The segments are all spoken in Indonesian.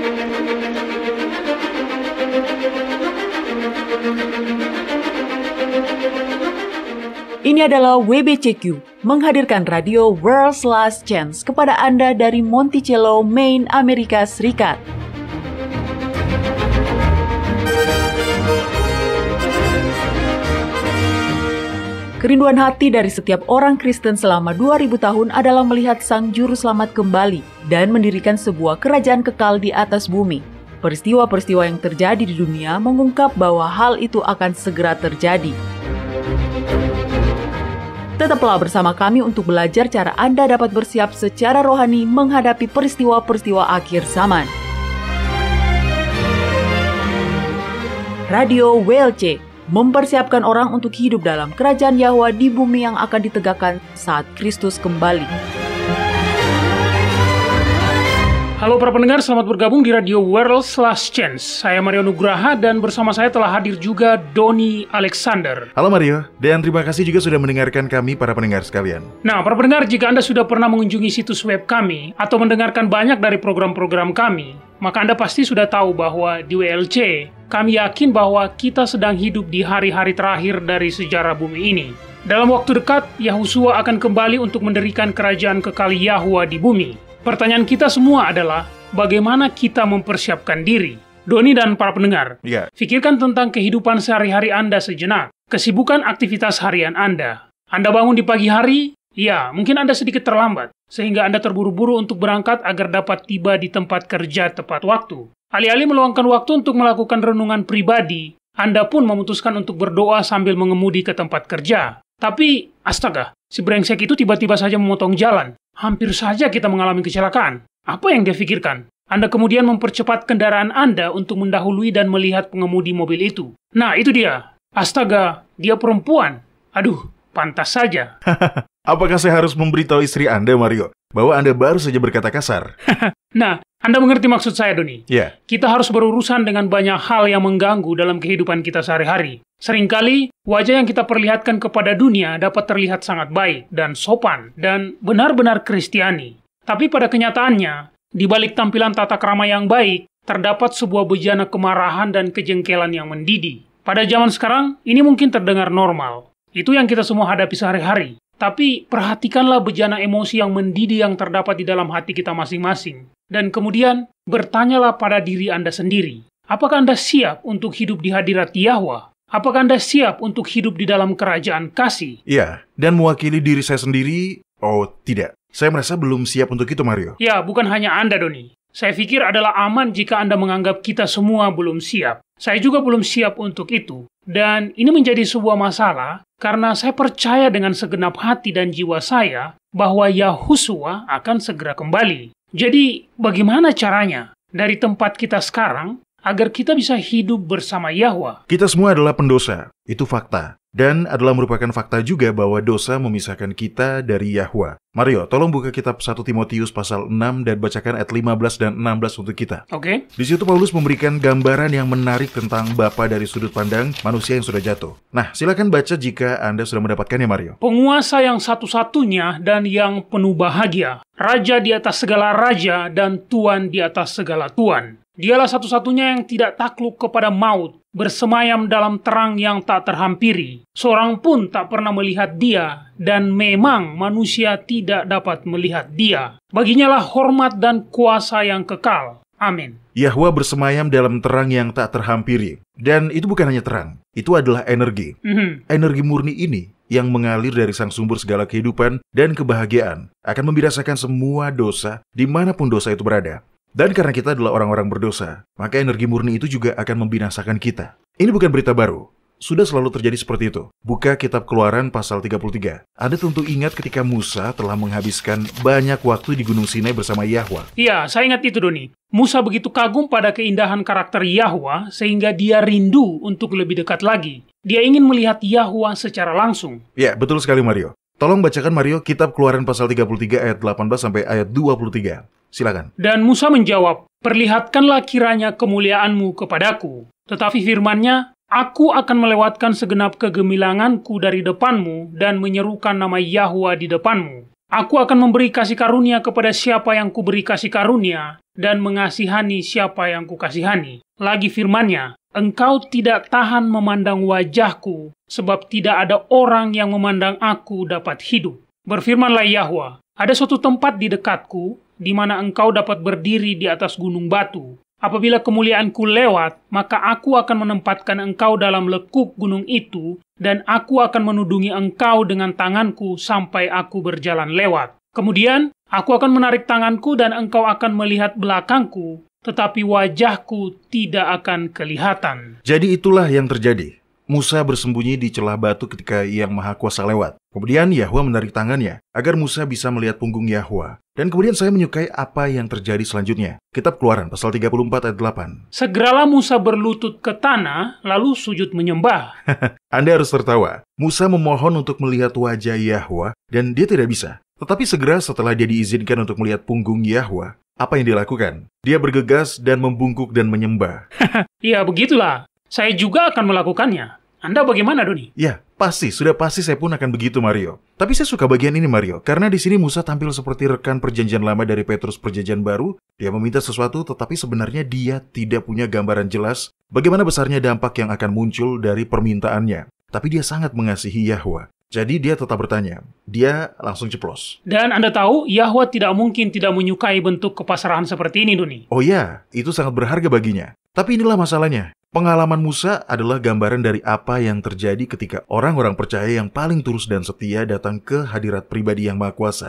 Ini adalah WBCQ, menghadirkan radio World's Last Chance kepada Anda dari Monticello, Maine, Amerika Serikat. Kerinduan hati dari setiap orang Kristen selama 2000 tahun adalah melihat Sang Juru Selamat kembali dan mendirikan sebuah kerajaan kekal di atas bumi. Peristiwa-peristiwa yang terjadi di dunia mengungkap bahwa hal itu akan segera terjadi. Tetaplah bersama kami untuk belajar cara Anda dapat bersiap secara rohani menghadapi peristiwa-peristiwa akhir zaman. Radio WLC mempersiapkan orang untuk hidup dalam kerajaan Yahwa di bumi yang akan ditegakkan saat Kristus kembali. Halo para pendengar, selamat bergabung di Radio World's Last Chance. Saya Mario Nugraha dan bersama saya telah hadir juga Doni Alexander. Halo Mario, dan terima kasih juga sudah mendengarkan kami para pendengar sekalian. Nah, para pendengar, jika Anda sudah pernah mengunjungi situs web kami atau mendengarkan banyak dari program-program kami, maka Anda pasti sudah tahu bahwa di WLC, kami yakin bahwa kita sedang hidup di hari-hari terakhir dari sejarah bumi ini. Dalam waktu dekat, Yahusua akan kembali untuk mendirikan kerajaan kekal Yahwa di bumi. Pertanyaan kita semua adalah, bagaimana kita mempersiapkan diri? Doni dan para pendengar, pikirkan tentang kehidupan sehari-hari Anda sejenak, kesibukan aktivitas harian Anda. Anda bangun di pagi hari, ya, mungkin Anda sedikit terlambat, sehingga Anda terburu-buru untuk berangkat agar dapat tiba di tempat kerja tepat waktu. Alih-alih meluangkan waktu untuk melakukan renungan pribadi, Anda pun memutuskan untuk berdoa sambil mengemudi ke tempat kerja. Tapi, astaga, si brengsek itu tiba-tiba saja memotong jalan. Hampir saja kita mengalami kecelakaan. Apa yang dia pikirkan? Anda kemudian mempercepat kendaraan Anda untuk mendahului dan melihat pengemudi mobil itu. Nah, itu dia. Astaga, dia perempuan. Aduh, pantas saja. Apakah saya harus memberitahu istri Anda, Mario, bahwa Anda baru saja berkata kasar? Nah, Anda mengerti maksud saya, Doni? Ya. Kita harus berurusan dengan banyak hal yang mengganggu dalam kehidupan kita sehari-hari. Seringkali, wajah yang kita perlihatkan kepada dunia dapat terlihat sangat baik dan sopan dan benar-benar Kristiani. Tapi pada kenyataannya, di balik tampilan tata krama yang baik, terdapat sebuah bejana kemarahan dan kejengkelan yang mendidih. Pada zaman sekarang, ini mungkin terdengar normal. Itu yang kita semua hadapi sehari-hari. Tapi perhatikanlah bejana emosi yang mendidih yang terdapat di dalam hati kita masing-masing. Dan kemudian, bertanyalah pada diri Anda sendiri. Apakah Anda siap untuk hidup di hadirat Yahwa? Apakah Anda siap untuk hidup di dalam kerajaan kasih? Ya, dan mewakili diri saya sendiri, oh tidak. Saya merasa belum siap untuk itu, Mario. Ya, bukan hanya Anda, Doni. Saya pikir adalah aman jika Anda menganggap kita semua belum siap. Saya juga belum siap untuk itu. Dan ini menjadi sebuah masalah karena saya percaya dengan segenap hati dan jiwa saya bahwa Yahusua akan segera kembali. Jadi, bagaimana caranya dari tempat kita sekarang agar kita bisa hidup bersama Yahwa? Kita semua adalah pendosa, itu fakta. Dan adalah merupakan fakta juga bahwa dosa memisahkan kita dari Yahwa. Mario, tolong buka kitab 1 Timotius pasal 6 dan bacakan ayat 15 dan 16 untuk kita. Oke. Di situ Paulus memberikan gambaran yang menarik tentang Bapa dari sudut pandang manusia yang sudah jatuh. Nah, silakan baca jika Anda sudah mendapatkannya, Mario. Penguasa yang satu-satunya dan yang penuh bahagia, Raja di atas segala raja dan Tuan di atas segala tuan. Dialah satu-satunya yang tidak takluk kepada maut, bersemayam dalam terang yang tak terhampiri. Seorang pun tak pernah melihat dia, dan memang manusia tidak dapat melihat dia. Baginya lah hormat dan kuasa yang kekal. Amin. Yahwa bersemayam dalam terang yang tak terhampiri. Dan itu bukan hanya terang, itu adalah energi. Energi murni ini yang mengalir dari sang sumber segala kehidupan dan kebahagiaan akan membinasakan semua dosa dimanapun dosa itu berada. Dan karena kita adalah orang-orang berdosa, maka energi murni itu juga akan membinasakan kita. Ini bukan berita baru. Sudah selalu terjadi seperti itu. Buka kitab Keluaran pasal 33. Anda tentu ingat ketika Musa telah menghabiskan banyak waktu di Gunung Sinai bersama Yahwa. Iya, saya ingat itu, Doni. Musa begitu kagum pada keindahan karakter Yahwa sehingga dia rindu untuk lebih dekat lagi. Dia ingin melihat Yahwa secara langsung. Ya, betul sekali, Mario. Tolong bacakan, Mario, kitab Keluaran pasal 33 ayat 18 sampai ayat 23. Silakan. Dan Musa menjawab, "Perlihatkanlah kiranya kemuliaanmu kepadaku." Tetapi firman-Nya, "Aku akan melewatkan segenap kegemilanganku dari depanmu dan menyerukan nama Yahwa di depanmu." Aku akan memberi kasih karunia kepada siapa yang kuberi kasih karunia, dan mengasihani siapa yang kukasihani. Lagi firman-Nya, engkau tidak tahan memandang wajahku, sebab tidak ada orang yang memandang aku dapat hidup. Berfirmanlah Yahwa, ada suatu tempat di dekatku, di mana engkau dapat berdiri di atas gunung batu. Apabila kemuliaanku lewat, maka aku akan menempatkan engkau dalam lekuk gunung itu, dan aku akan menudungi engkau dengan tanganku sampai aku berjalan lewat. Kemudian, aku akan menarik tanganku dan engkau akan melihat belakangku, tetapi wajahku tidak akan kelihatan. Jadi itulah yang terjadi. Musa bersembunyi di celah batu ketika Yang Maha Kuasa lewat. Kemudian Yahwa menarik tangannya agar Musa bisa melihat punggung Yahwa. Dan kemudian saya menyukai apa yang terjadi selanjutnya. Kitab Keluaran pasal 34 ayat 8. Segeralah Musa berlutut ke tanah, lalu sujud menyembah. Anda harus tertawa. Musa memohon untuk melihat wajah Yahwa dan dia tidak bisa. Tetapi segera setelah dia diizinkan untuk melihat punggung Yahwa, apa yang dia lakukan? Dia bergegas dan membungkuk dan menyembah. Ya, begitulah. Saya juga akan melakukannya. Anda bagaimana, Doni? Ya, pasti. Sudah pasti saya pun akan begitu, Mario. Tapi saya suka bagian ini, Mario. Karena di sini Musa tampil seperti rekan perjanjian lama dari Petrus perjanjian baru. Dia meminta sesuatu, tetapi sebenarnya dia tidak punya gambaran jelas bagaimana besarnya dampak yang akan muncul dari permintaannya. Tapi dia sangat mengasihi Yahwa. Jadi dia tetap bertanya. Dia langsung ceplos. Dan Anda tahu, Yahwa tidak mungkin tidak menyukai bentuk kepasrahan seperti ini, Doni. Oh ya, itu sangat berharga baginya. Tapi inilah masalahnya. Pengalaman Musa adalah gambaran dari apa yang terjadi ketika orang-orang percaya yang paling tulus dan setia datang ke hadirat pribadi Yang Maha Kuasa.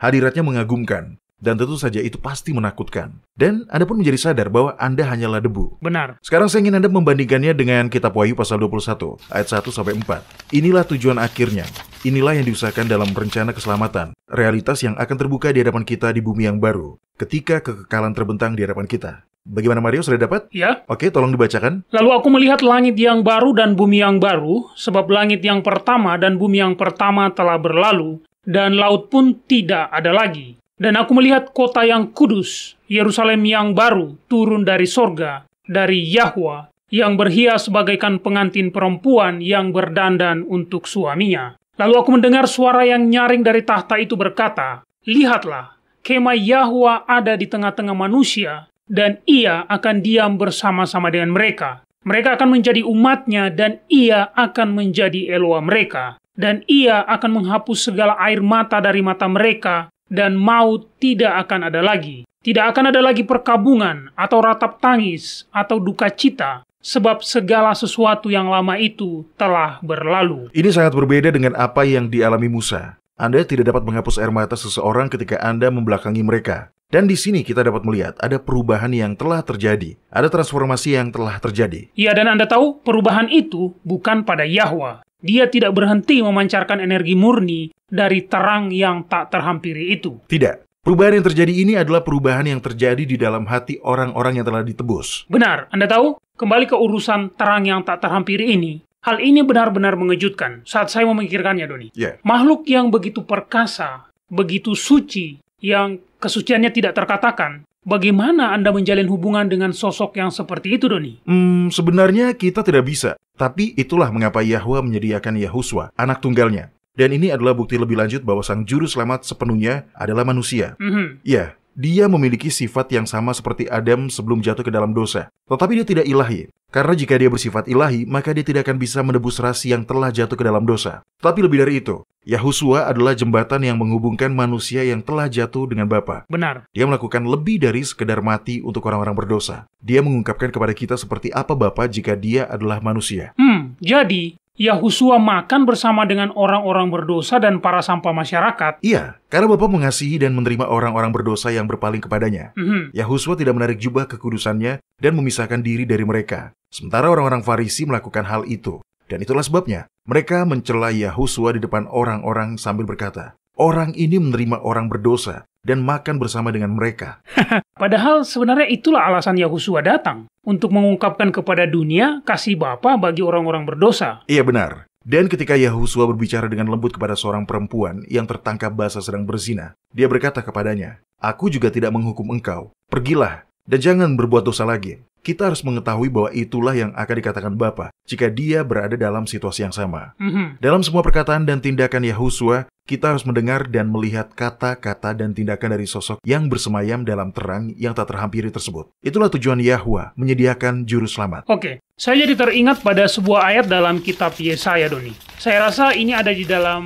Hadiratnya mengagumkan. Dan tentu saja itu pasti menakutkan. Dan Anda pun menjadi sadar bahwa Anda hanyalah debu. Benar. Sekarang saya ingin Anda membandingkannya dengan kitab Wahyu pasal 21, ayat 1-4. Inilah tujuan akhirnya. Inilah yang diusahakan dalam rencana keselamatan. Realitas yang akan terbuka di hadapan kita di bumi yang baru. Ketika kekekalan terbentang di hadapan kita. Bagaimana, Mario? Sudah dapat? Ya. Oke, tolong dibacakan. Lalu aku melihat langit yang baru dan bumi yang baru, sebab langit yang pertama dan bumi yang pertama telah berlalu, dan laut pun tidak ada lagi. Dan aku melihat kota yang kudus, Yerusalem yang baru, turun dari sorga, dari Yahwa, yang berhias bagaikan pengantin perempuan yang berdandan untuk suaminya. Lalu aku mendengar suara yang nyaring dari tahta itu berkata, lihatlah, kemah Yahwa ada di tengah-tengah manusia, dan ia akan diam bersama-sama dengan mereka. Mereka akan menjadi umatnya, dan ia akan menjadi Eloa mereka. Dan ia akan menghapus segala air mata dari mata mereka, dan maut tidak akan ada lagi. Tidak akan ada lagi perkabungan, atau ratap tangis, atau duka cita, sebab segala sesuatu yang lama itu telah berlalu. Ini sangat berbeda dengan apa yang dialami Musa. Anda tidak dapat menghapus air mata seseorang ketika Anda membelakangi mereka. Dan di sini kita dapat melihat ada perubahan yang telah terjadi. Ada transformasi yang telah terjadi. Ya, dan Anda tahu, perubahan itu bukan pada Yahwa. Dia tidak berhenti memancarkan energi murni dari terang yang tak terhampiri itu. Tidak. Perubahan yang terjadi ini adalah perubahan yang terjadi di dalam hati orang-orang yang telah ditebus. Benar. Anda tahu, kembali ke urusan terang yang tak terhampiri ini, hal ini benar-benar mengejutkan saat saya memikirkannya, Doni. Yeah. Makhluk yang begitu perkasa, begitu suci, yang kesuciannya tidak terkatakan, bagaimana Anda menjalin hubungan dengan sosok yang seperti itu, Doni? Sebenarnya kita tidak bisa. Tapi itulah mengapa Yahwa menyediakan Yahuswa, anak tunggalnya. Dan ini adalah bukti lebih lanjut bahwa Sang Juru Selamat sepenuhnya adalah manusia. Ya, dia memiliki sifat yang sama seperti Adam sebelum jatuh ke dalam dosa. Tetapi dia tidak ilahi. Karena jika dia bersifat ilahi, maka dia tidak akan bisa menebus rasi yang telah jatuh ke dalam dosa. Tapi lebih dari itu, Yahuswa adalah jembatan yang menghubungkan manusia yang telah jatuh dengan Bapa. Benar. Dia melakukan lebih dari sekedar mati untuk orang-orang berdosa. Dia mengungkapkan kepada kita seperti apa Bapa jika dia adalah manusia. Jadi Yahuswa makan bersama dengan orang-orang berdosa dan para sampah masyarakat. Iya, karena Bapa mengasihi dan menerima orang-orang berdosa yang berpaling kepadanya. Yahuswa tidak menarik jubah kekudusannya dan memisahkan diri dari mereka. Sementara orang-orang Farisi melakukan hal itu. Dan itulah sebabnya mereka mencela Yahuswa di depan orang-orang sambil berkata, orang ini menerima orang berdosa dan makan bersama dengan mereka. Padahal sebenarnya itulah alasan Yahuswa datang, untuk mengungkapkan kepada dunia kasih Bapa bagi orang-orang berdosa. Iya benar. Dan ketika Yahuswa berbicara dengan lembut kepada seorang perempuan yang tertangkap basah sedang berzina, dia berkata kepadanya, aku juga tidak menghukum engkau. Pergilah dan jangan berbuat dosa lagi. kita harus mengetahui bahwa itulah yang akan dikatakan Bapa jika dia berada dalam situasi yang sama. Dalam semua perkataan dan tindakan Yahusua, kita harus mendengar dan melihat kata-kata dan tindakan dari sosok yang bersemayam dalam terang yang tak terhampiri tersebut. Itulah tujuan Yahwa menyediakan juru selamat. Oke, saya jadi teringat pada sebuah ayat dalam kitab Yesaya, Doni. Saya rasa ini ada di dalam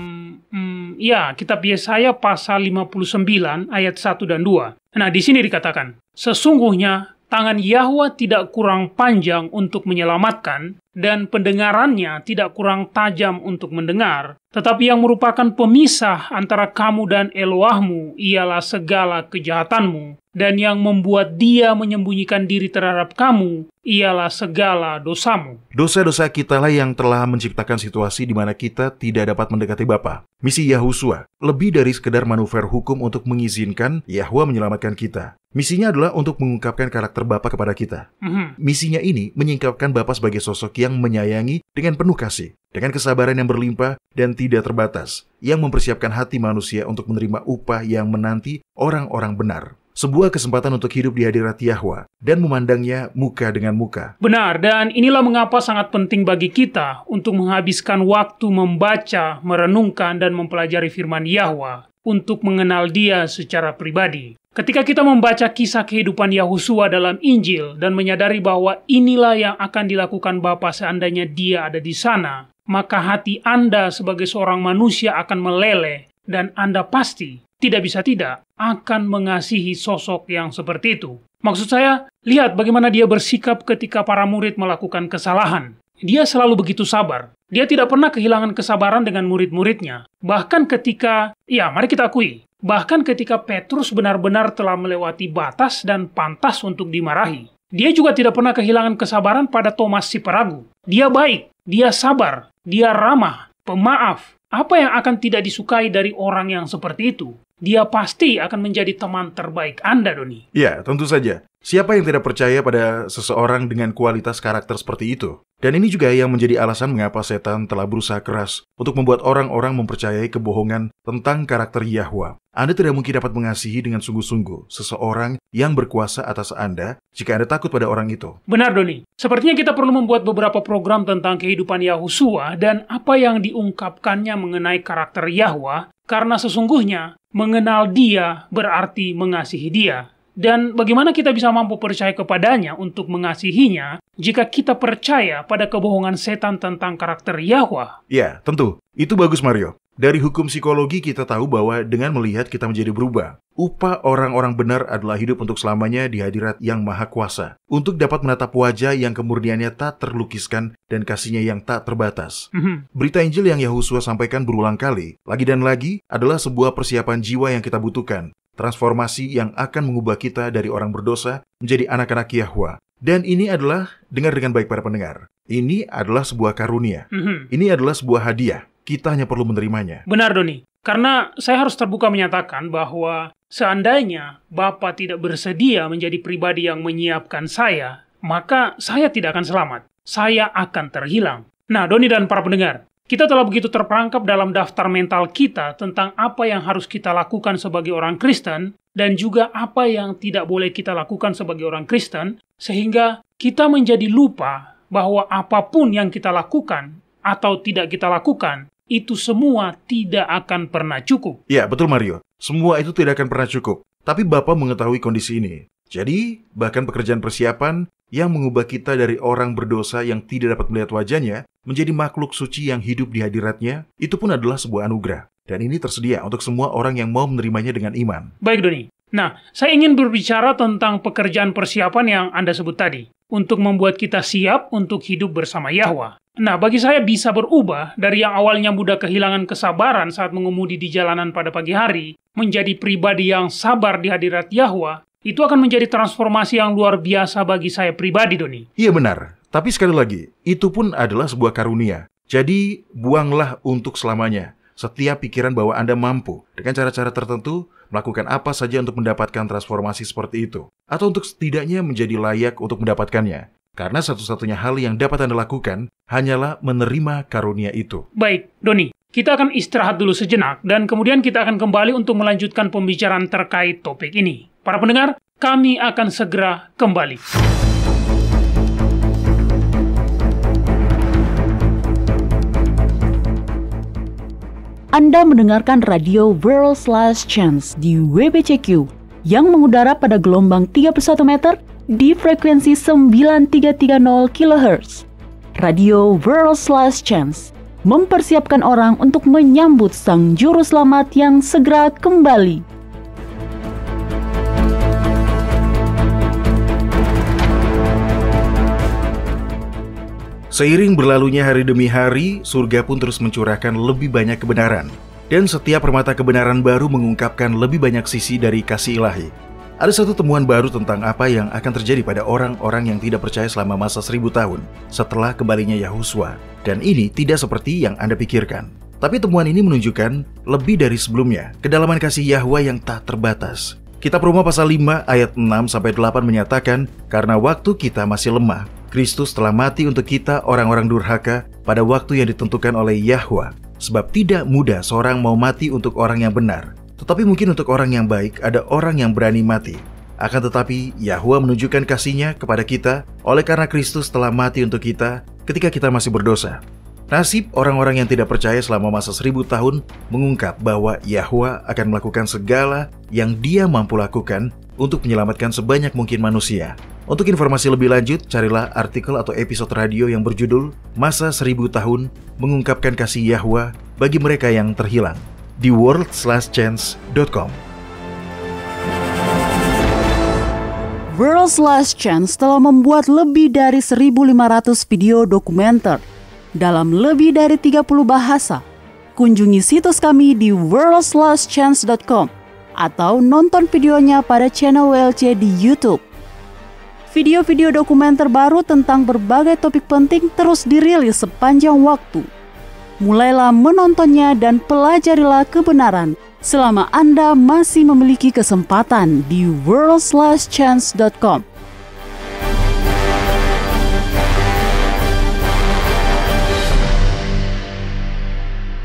kitab Yesaya pasal 59 ayat 1 dan 2. Nah, di sini dikatakan, sesungguhnya tangan Yahwa tidak kurang panjang untuk menyelamatkan, dan pendengarannya tidak kurang tajam untuk mendengar. Tetapi yang merupakan pemisah antara kamu dan Elohmu ialah segala kejahatanmu, dan yang membuat dia menyembunyikan diri terhadap kamu ialah segala dosamu. Dosa-dosa kitalah yang telah menciptakan situasi di mana kita tidak dapat mendekati Bapa. Misi Yahusua lebih dari sekedar manuver hukum untuk mengizinkan Yahwa menyelamatkan kita. Misinya adalah untuk mengungkapkan karakter Bapa kepada kita. Misinya ini menyingkapkan Bapa sebagai sosok yang menyayangi dengan penuh kasih, dengan kesabaran yang berlimpah dan tidak terbatas, yang mempersiapkan hati manusia untuk menerima upah yang menanti orang-orang benar. Sebuah kesempatan untuk hidup di hadirat Yahwa dan memandangnya muka dengan muka. Benar, dan inilah mengapa sangat penting bagi kita untuk menghabiskan waktu membaca, merenungkan, dan mempelajari firman Yahwa untuk mengenal dia secara pribadi. Ketika kita membaca kisah kehidupan Yahusua dalam Injil dan menyadari bahwa inilah yang akan dilakukan Bapa seandainya dia ada di sana, maka hati Anda sebagai seorang manusia akan meleleh dan Anda pasti tidak bisa tidak akan mengasihi sosok yang seperti itu. Maksud saya, lihat bagaimana dia bersikap ketika para murid melakukan kesalahan. Dia selalu begitu sabar. Dia tidak pernah kehilangan kesabaran dengan murid-muridnya. Bahkan ketika, mari kita akui, bahkan ketika Petrus benar-benar telah melewati batas dan pantas untuk dimarahi, dia juga tidak pernah kehilangan kesabaran pada Thomas si peragu. Dia baik, dia sabar, dia ramah, pemaaf. Apa yang akan tidak disukai dari orang yang seperti itu? Dia pasti akan menjadi teman terbaik Anda, Doni. Ya, tentu saja. Siapa yang tidak percaya pada seseorang dengan kualitas karakter seperti itu? Dan ini juga yang menjadi alasan mengapa setan telah berusaha keras untuk membuat orang-orang mempercayai kebohongan tentang karakter Yahwa. Anda tidak mungkin dapat mengasihi dengan sungguh-sungguh seseorang yang berkuasa atas Anda jika Anda takut pada orang itu. Benar, Doni. Sepertinya kita perlu membuat beberapa program tentang kehidupan Yahusua dan apa yang diungkapkannya mengenai karakter Yahwa, karena sesungguhnya mengenal dia berarti mengasihi dia. Dan bagaimana kita bisa mampu percaya kepadanya untuk mengasihinya jika kita percaya pada kebohongan setan tentang karakter Yahwa? Ya, tentu. Itu bagus, Mario. Dari hukum psikologi kita tahu bahwa dengan melihat kita menjadi berubah. Upah orang-orang benar adalah hidup untuk selamanya di hadirat yang maha kuasa. Untuk dapat menatap wajah yang kemurniannya tak terlukiskan dan kasihnya yang tak terbatas. Berita Injil yang Yahusua sampaikan berulang kali, lagi dan lagi, adalah sebuah persiapan jiwa yang kita butuhkan. Transformasi yang akan mengubah kita dari orang berdosa menjadi anak-anak Yahwa. Dan ini adalah, dengar dengan baik para pendengar, ini adalah sebuah karunia. Ini adalah sebuah hadiah. Kita hanya perlu menerimanya. Benar, Doni. Karena saya harus terbuka menyatakan bahwa seandainya Bapa tidak bersedia menjadi pribadi yang menyiapkan saya, maka saya tidak akan selamat. Saya akan terhilang. Nah, Doni dan para pendengar, kita telah begitu terperangkap dalam daftar mental kita tentang apa yang harus kita lakukan sebagai orang Kristen dan juga apa yang tidak boleh kita lakukan sebagai orang Kristen, sehingga kita menjadi lupa bahwa apapun yang kita lakukan atau tidak kita lakukan, itu semua tidak akan pernah cukup. Ya, betul Mario. Semua itu tidak akan pernah cukup. Tapi Bapa mengetahui kondisi ini. Jadi, bahkan pekerjaan persiapan yang mengubah kita dari orang berdosa yang tidak dapat melihat wajahnya menjadi makhluk suci yang hidup di hadiratnya, itu pun adalah sebuah anugerah. Dan ini tersedia untuk semua orang yang mau menerimanya dengan iman. Baik, Doni. Nah, saya ingin berbicara tentang pekerjaan persiapan yang Anda sebut tadi, untuk membuat kita siap untuk hidup bersama Yahwa. Nah, bagi saya bisa berubah dari yang awalnya mudah kehilangan kesabaran saat mengemudi di jalanan pada pagi hari, menjadi pribadi yang sabar di hadirat Yahwa. Itu akan menjadi transformasi yang luar biasa bagi saya pribadi, Doni. Iya benar, tapi sekali lagi, itu pun adalah sebuah karunia. Jadi, buanglah untuk selamanya setiap pikiran bahwa Anda mampu dengan cara-cara tertentu melakukan apa saja untuk mendapatkan transformasi seperti itu, atau untuk setidaknya menjadi layak untuk mendapatkannya. Karena satu-satunya hal yang dapat Anda lakukan hanyalah menerima karunia itu. Baik, Doni, kita akan istirahat dulu sejenak dan kemudian kita akan kembali untuk melanjutkan pembicaraan terkait topik ini. Para pendengar, kami akan segera kembali. Anda mendengarkan radio World's Last Chance di WBCQ yang mengudara pada gelombang 31 meter di frekuensi 9330 kHz. Radio World's Last Chance mempersiapkan orang untuk menyambut Sang Juru Selamat yang segera kembali. Seiring berlalunya hari demi hari, surga pun terus mencurahkan lebih banyak kebenaran. Dan setiap permata kebenaran baru mengungkapkan lebih banyak sisi dari kasih ilahi. Ada satu temuan baru tentang apa yang akan terjadi pada orang-orang yang tidak percaya selama masa 1000 tahun setelah kembalinya Yahuswa. Dan ini tidak seperti yang Anda pikirkan. Tapi temuan ini menunjukkan lebih dari sebelumnya, kedalaman kasih Yahwa yang tak terbatas. Kitab Roma pasal 5 ayat 6-8 menyatakan, karena waktu kita masih lemah, Kristus telah mati untuk kita orang-orang durhaka pada waktu yang ditentukan oleh Yahwa. Sebab tidak mudah seorang mau mati untuk orang yang benar. Tetapi mungkin untuk orang yang baik ada orang yang berani mati. Akan tetapi Yahwa menunjukkan kasih-Nya kepada kita oleh karena Kristus telah mati untuk kita ketika kita masih berdosa. Nasib orang-orang yang tidak percaya selama masa 1000 tahun mengungkap bahwa Yahwa akan melakukan segala yang Dia mampu lakukan untuk menyelamatkan sebanyak mungkin manusia. Untuk informasi lebih lanjut, carilah artikel atau episode radio yang berjudul Masa 1000 Tahun Mengungkapkan Kasih Yahwa Bagi Mereka Yang Terhilang di worldslastchance.com. World's Last Chance telah membuat lebih dari 1.500 video dokumenter dalam lebih dari 30 bahasa. Kunjungi situs kami di worldslastchance.com atau nonton videonya pada channel WLC di YouTube. Video-video dokumenter baru tentang berbagai topik penting terus dirilis sepanjang waktu. Mulailah menontonnya dan pelajarilah kebenaran selama Anda masih memiliki kesempatan di worldslastchance.com.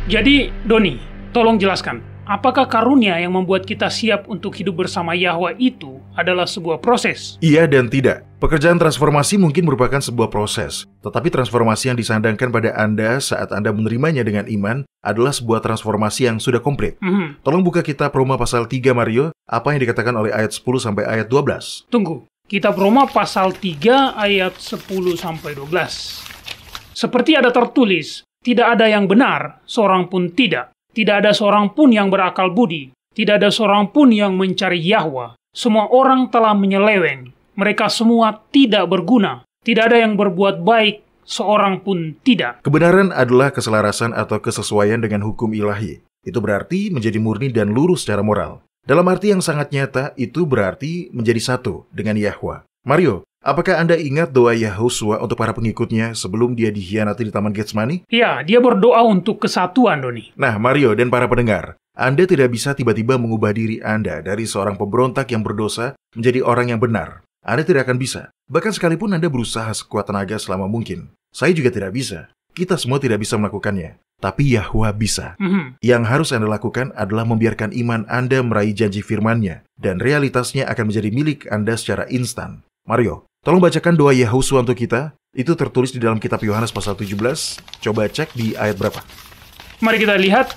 Jadi, Doni, tolong jelaskan. Apakah karunia yang membuat kita siap untuk hidup bersama Yahwa itu adalah sebuah proses? Iya dan tidak. Pekerjaan transformasi mungkin merupakan sebuah proses. Tetapi transformasi yang disandangkan pada Anda saat Anda menerimanya dengan iman adalah sebuah transformasi yang sudah komplit. Tolong buka kitab Roma pasal 3, Mario. Apa yang dikatakan oleh ayat 10 sampai ayat 12? Tunggu. Kitab Roma pasal 3 ayat 10 sampai 12. Seperti ada tertulis, tidak ada yang benar, seorang pun tidak. Tidak ada seorang pun yang berakal budi. Tidak ada seorang pun yang mencari Yahwa. Semua orang telah menyeleweng. Mereka semua tidak berguna. Tidak ada yang berbuat baik, seorang pun tidak. Kebenaran adalah keselarasan atau kesesuaian dengan hukum ilahi. Itu berarti menjadi murni dan lurus secara moral. Dalam arti yang sangat nyata, itu berarti menjadi satu dengan Yahwa. Mario, apakah Anda ingat doa Yahuswa untuk para pengikutnya sebelum dia dikhianati di Taman Getsemani? Ya, dia berdoa untuk kesatuan, Doni. Nah, Mario dan para pendengar, Anda tidak bisa tiba-tiba mengubah diri Anda dari seorang pemberontak yang berdosa menjadi orang yang benar. Anda tidak akan bisa. Bahkan sekalipun Anda berusaha sekuat tenaga selama mungkin. Saya juga tidak bisa. Kita semua tidak bisa melakukannya. Tapi Yahwa bisa. Yang harus Anda lakukan adalah membiarkan iman Anda meraih janji firman-Nya. Dan realitasnya akan menjadi milik Anda secara instan. Mario, tolong bacakan doa Yahuswa untuk kita. Itu tertulis di dalam kitab Yohanes pasal 17. Coba cek di ayat berapa? Mari kita lihat.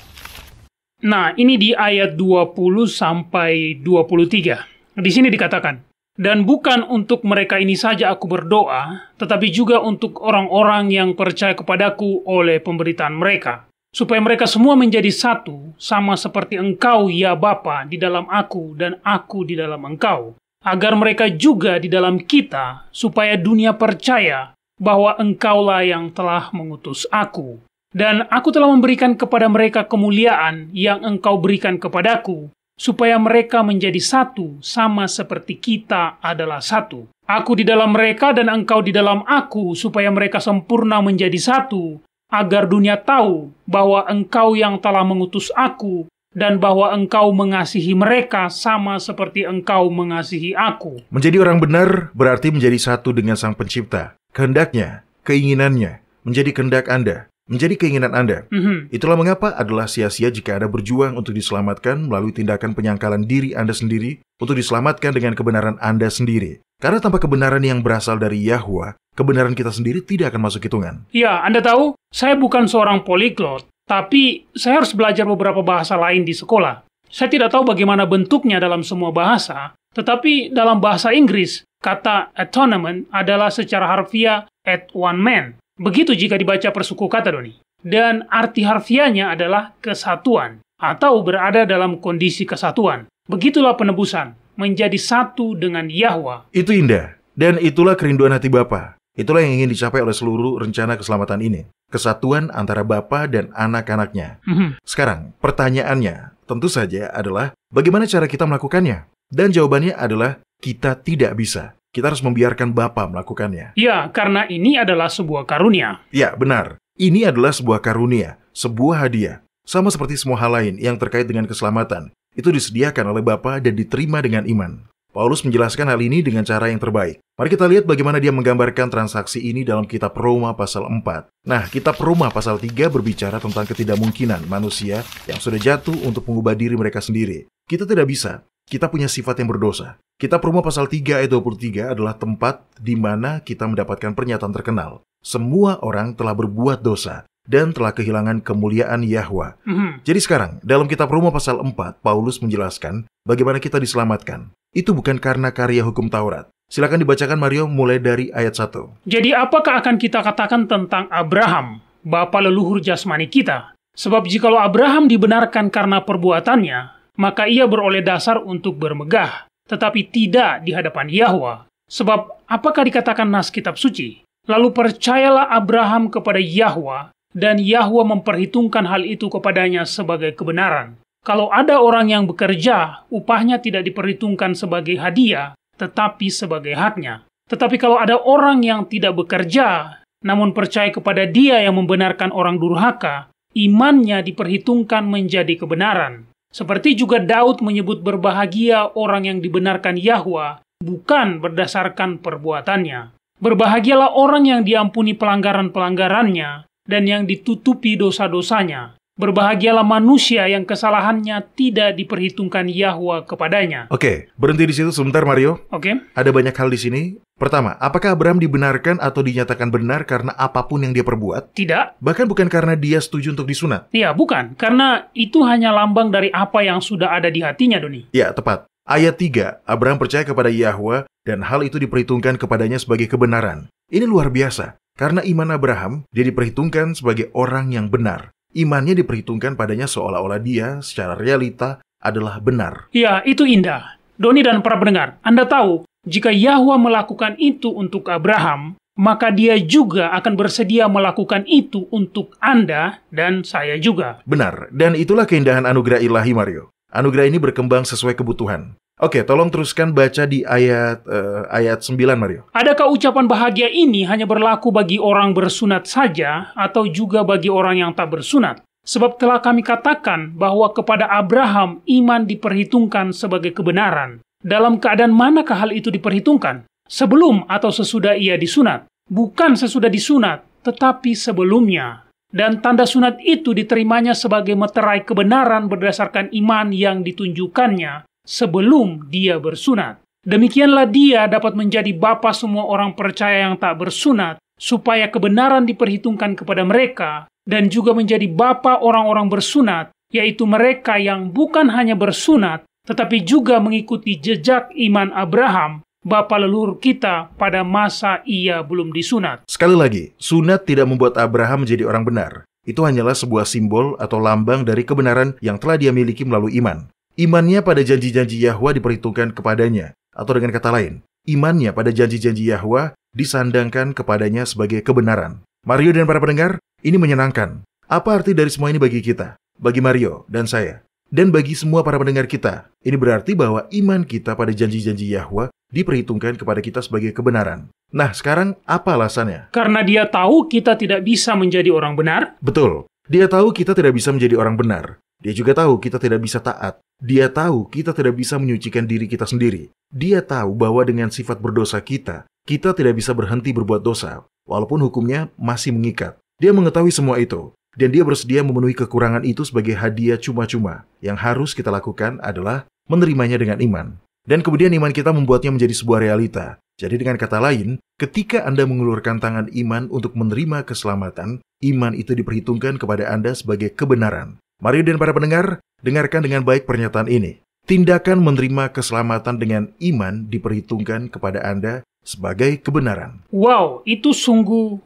Nah, ini di ayat 20 sampai 23. Di sini dikatakan, dan bukan untuk mereka ini saja aku berdoa, tetapi juga untuk orang-orang yang percaya kepadaku oleh pemberitaan mereka, supaya mereka semua menjadi satu, sama seperti Engkau, ya Bapa, di dalam aku dan aku di dalam Engkau. Agar mereka juga di dalam kita, supaya dunia percaya bahwa Engkaulah yang telah mengutus aku. Dan aku telah memberikan kepada mereka kemuliaan yang Engkau berikan kepadaku, supaya mereka menjadi satu, sama seperti kita adalah satu. Aku di dalam mereka dan Engkau di dalam aku, supaya mereka sempurna menjadi satu, agar dunia tahu bahwa Engkau yang telah mengutus aku, dan bahwa Engkau mengasihi mereka sama seperti Engkau mengasihi aku. Menjadi orang benar berarti menjadi satu dengan Sang Pencipta. Kehendaknya, keinginannya, menjadi kehendak Anda, menjadi keinginan Anda. Itulah mengapa adalah sia-sia jika Anda berjuang untuk diselamatkan melalui tindakan penyangkalan diri Anda sendiri, untuk diselamatkan dengan kebenaran Anda sendiri. Karena tanpa kebenaran yang berasal dari Yahwa, kebenaran kita sendiri tidak akan masuk hitungan. Ya, Anda tahu, saya bukan seorang poliglot. Tapi saya harus belajar beberapa bahasa lain di sekolah. Saya tidak tahu bagaimana bentuknya dalam semua bahasa, tetapi dalam bahasa Inggris, kata atonement adalah secara harfiah at one man. Begitu jika dibaca per suku kata, Doni. Dan arti harfiahnya adalah kesatuan, atau berada dalam kondisi kesatuan. Begitulah penebusan, menjadi satu dengan Yahwa. Itu indah, dan itulah kerinduan hati Bapa. Itulah yang ingin dicapai oleh seluruh rencana keselamatan ini. Kesatuan antara Bapa dan anak-anaknya. Sekarang, pertanyaannya tentu saja adalah bagaimana cara kita melakukannya? Dan jawabannya adalah kita tidak bisa. Kita harus membiarkan Bapa melakukannya. Ya, karena ini adalah sebuah karunia. Ya, benar. Ini adalah sebuah karunia, sebuah hadiah. Sama seperti semua hal lain yang terkait dengan keselamatan. Itu disediakan oleh Bapa dan diterima dengan iman. Paulus menjelaskan hal ini dengan cara yang terbaik. Mari kita lihat bagaimana dia menggambarkan transaksi ini dalam kitab Roma pasal 4. Nah, kitab Roma pasal 3 berbicara tentang ketidakmungkinan manusia yang sudah jatuh untuk mengubah diri mereka sendiri. Kita tidak bisa. Kita punya sifat yang berdosa. Kitab Roma pasal 3 ayat 23 adalah tempat di mana kita mendapatkan pernyataan terkenal. Semua orang telah berbuat dosa dan telah kehilangan kemuliaan Yahwa. Jadi sekarang, dalam kitab Roma pasal 4, Paulus menjelaskan bagaimana kita diselamatkan. Itu bukan karena karya hukum Taurat. Silakan dibacakan Mario mulai dari ayat 1. Jadi apakah akan kita katakan tentang Abraham, bapa leluhur jasmani kita? Sebab jikalau Abraham dibenarkan karena perbuatannya, maka ia beroleh dasar untuk bermegah, tetapi tidak di hadapan Yahwa. Sebab apakah dikatakan nas kitab suci? Lalu percayalah Abraham kepada Yahwa, dan Yahwa memperhitungkan hal itu kepadanya sebagai kebenaran. Kalau ada orang yang bekerja, upahnya tidak diperhitungkan sebagai hadiah, tetapi sebagai haknya. Tetapi kalau ada orang yang tidak bekerja, namun percaya kepada Dia yang membenarkan orang durhaka, imannya diperhitungkan menjadi kebenaran. Seperti juga Daud menyebut berbahagia orang yang dibenarkan Yahwa, bukan berdasarkan perbuatannya. Berbahagialah orang yang diampuni pelanggaran-pelanggarannya, dan yang ditutupi dosa-dosanya. Berbahagialah manusia yang kesalahannya tidak diperhitungkan Yahwa kepadanya. Oke, berhenti di situ sebentar Mario. Oke. Ada banyak hal di sini. Pertama, apakah Abraham dibenarkan atau dinyatakan benar karena apapun yang dia perbuat? Tidak. Bahkan bukan karena dia setuju untuk disunat. Iya, bukan. Karena itu hanya lambang dari apa yang sudah ada di hatinya, Doni. Ya, tepat. Ayat 3, Abraham percaya kepada Yahwa dan hal itu diperhitungkan kepadanya sebagai kebenaran. Ini luar biasa. Karena iman Abraham, dia diperhitungkan sebagai orang yang benar. Imannya diperhitungkan padanya seolah-olah dia secara realita adalah benar. Ya, itu indah. Doni dan para pendengar, Anda tahu, jika Yahwa melakukan itu untuk Abraham, maka Dia juga akan bersedia melakukan itu untuk Anda dan saya juga. Benar, dan itulah keindahan anugerah ilahi, Mario. Anugerah ini berkembang sesuai kebutuhan. Oke, tolong teruskan baca di ayat 9, Mario. Adakah ucapan bahagia ini hanya berlaku bagi orang bersunat saja, atau juga bagi orang yang tak bersunat? Sebab telah kami katakan bahwa kepada Abraham iman diperhitungkan sebagai kebenaran. Dalam keadaan manakah hal itu diperhitungkan? Sebelum atau sesudah ia disunat? Bukan sesudah disunat, tetapi sebelumnya. Dan tanda sunat itu diterimanya sebagai meterai kebenaran berdasarkan iman yang ditunjukkannya sebelum dia bersunat. Demikianlah dia dapat menjadi bapa semua orang percaya yang tak bersunat, supaya kebenaran diperhitungkan kepada mereka, dan juga menjadi bapa orang-orang bersunat, yaitu mereka yang bukan hanya bersunat, tetapi juga mengikuti jejak iman Abraham, bapa leluhur kita pada masa ia belum disunat. Sekali lagi, sunat tidak membuat Abraham menjadi orang benar. Itu hanyalah sebuah simbol atau lambang dari kebenaran yang telah dia miliki melalui iman. Imannya pada janji-janji Yahwa diperhitungkan kepadanya. Atau dengan kata lain, imannya pada janji-janji Yahwa disandangkan kepadanya sebagai kebenaran. Mario dan para pendengar, ini menyenangkan. Apa arti dari semua ini bagi kita? Bagi Mario dan saya. Dan bagi semua para pendengar kita. Ini berarti bahwa iman kita pada janji-janji Yahwa diperhitungkan kepada kita sebagai kebenaran. Nah, sekarang apa alasannya? Karena Dia tahu kita tidak bisa menjadi orang benar. Betul. Dia tahu kita tidak bisa menjadi orang benar. Dia juga tahu kita tidak bisa taat. Dia tahu kita tidak bisa menyucikan diri kita sendiri. Dia tahu bahwa dengan sifat berdosa kita tidak bisa berhenti berbuat dosa, walaupun hukumnya masih mengikat. Dia mengetahui semua itu, dan dia bersedia memenuhi kekurangan itu sebagai hadiah cuma-cuma. Yang harus kita lakukan adalah menerimanya dengan iman. Dan kemudian iman kita membuatnya menjadi sebuah realita. Jadi dengan kata lain, ketika Anda mengulurkan tangan iman untuk menerima keselamatan, iman itu diperhitungkan kepada Anda sebagai kebenaran. Mari dan para pendengar, dengarkan dengan baik pernyataan ini. Tindakan menerima keselamatan dengan iman diperhitungkan kepada Anda sebagai kebenaran. Wow, itu sungguh,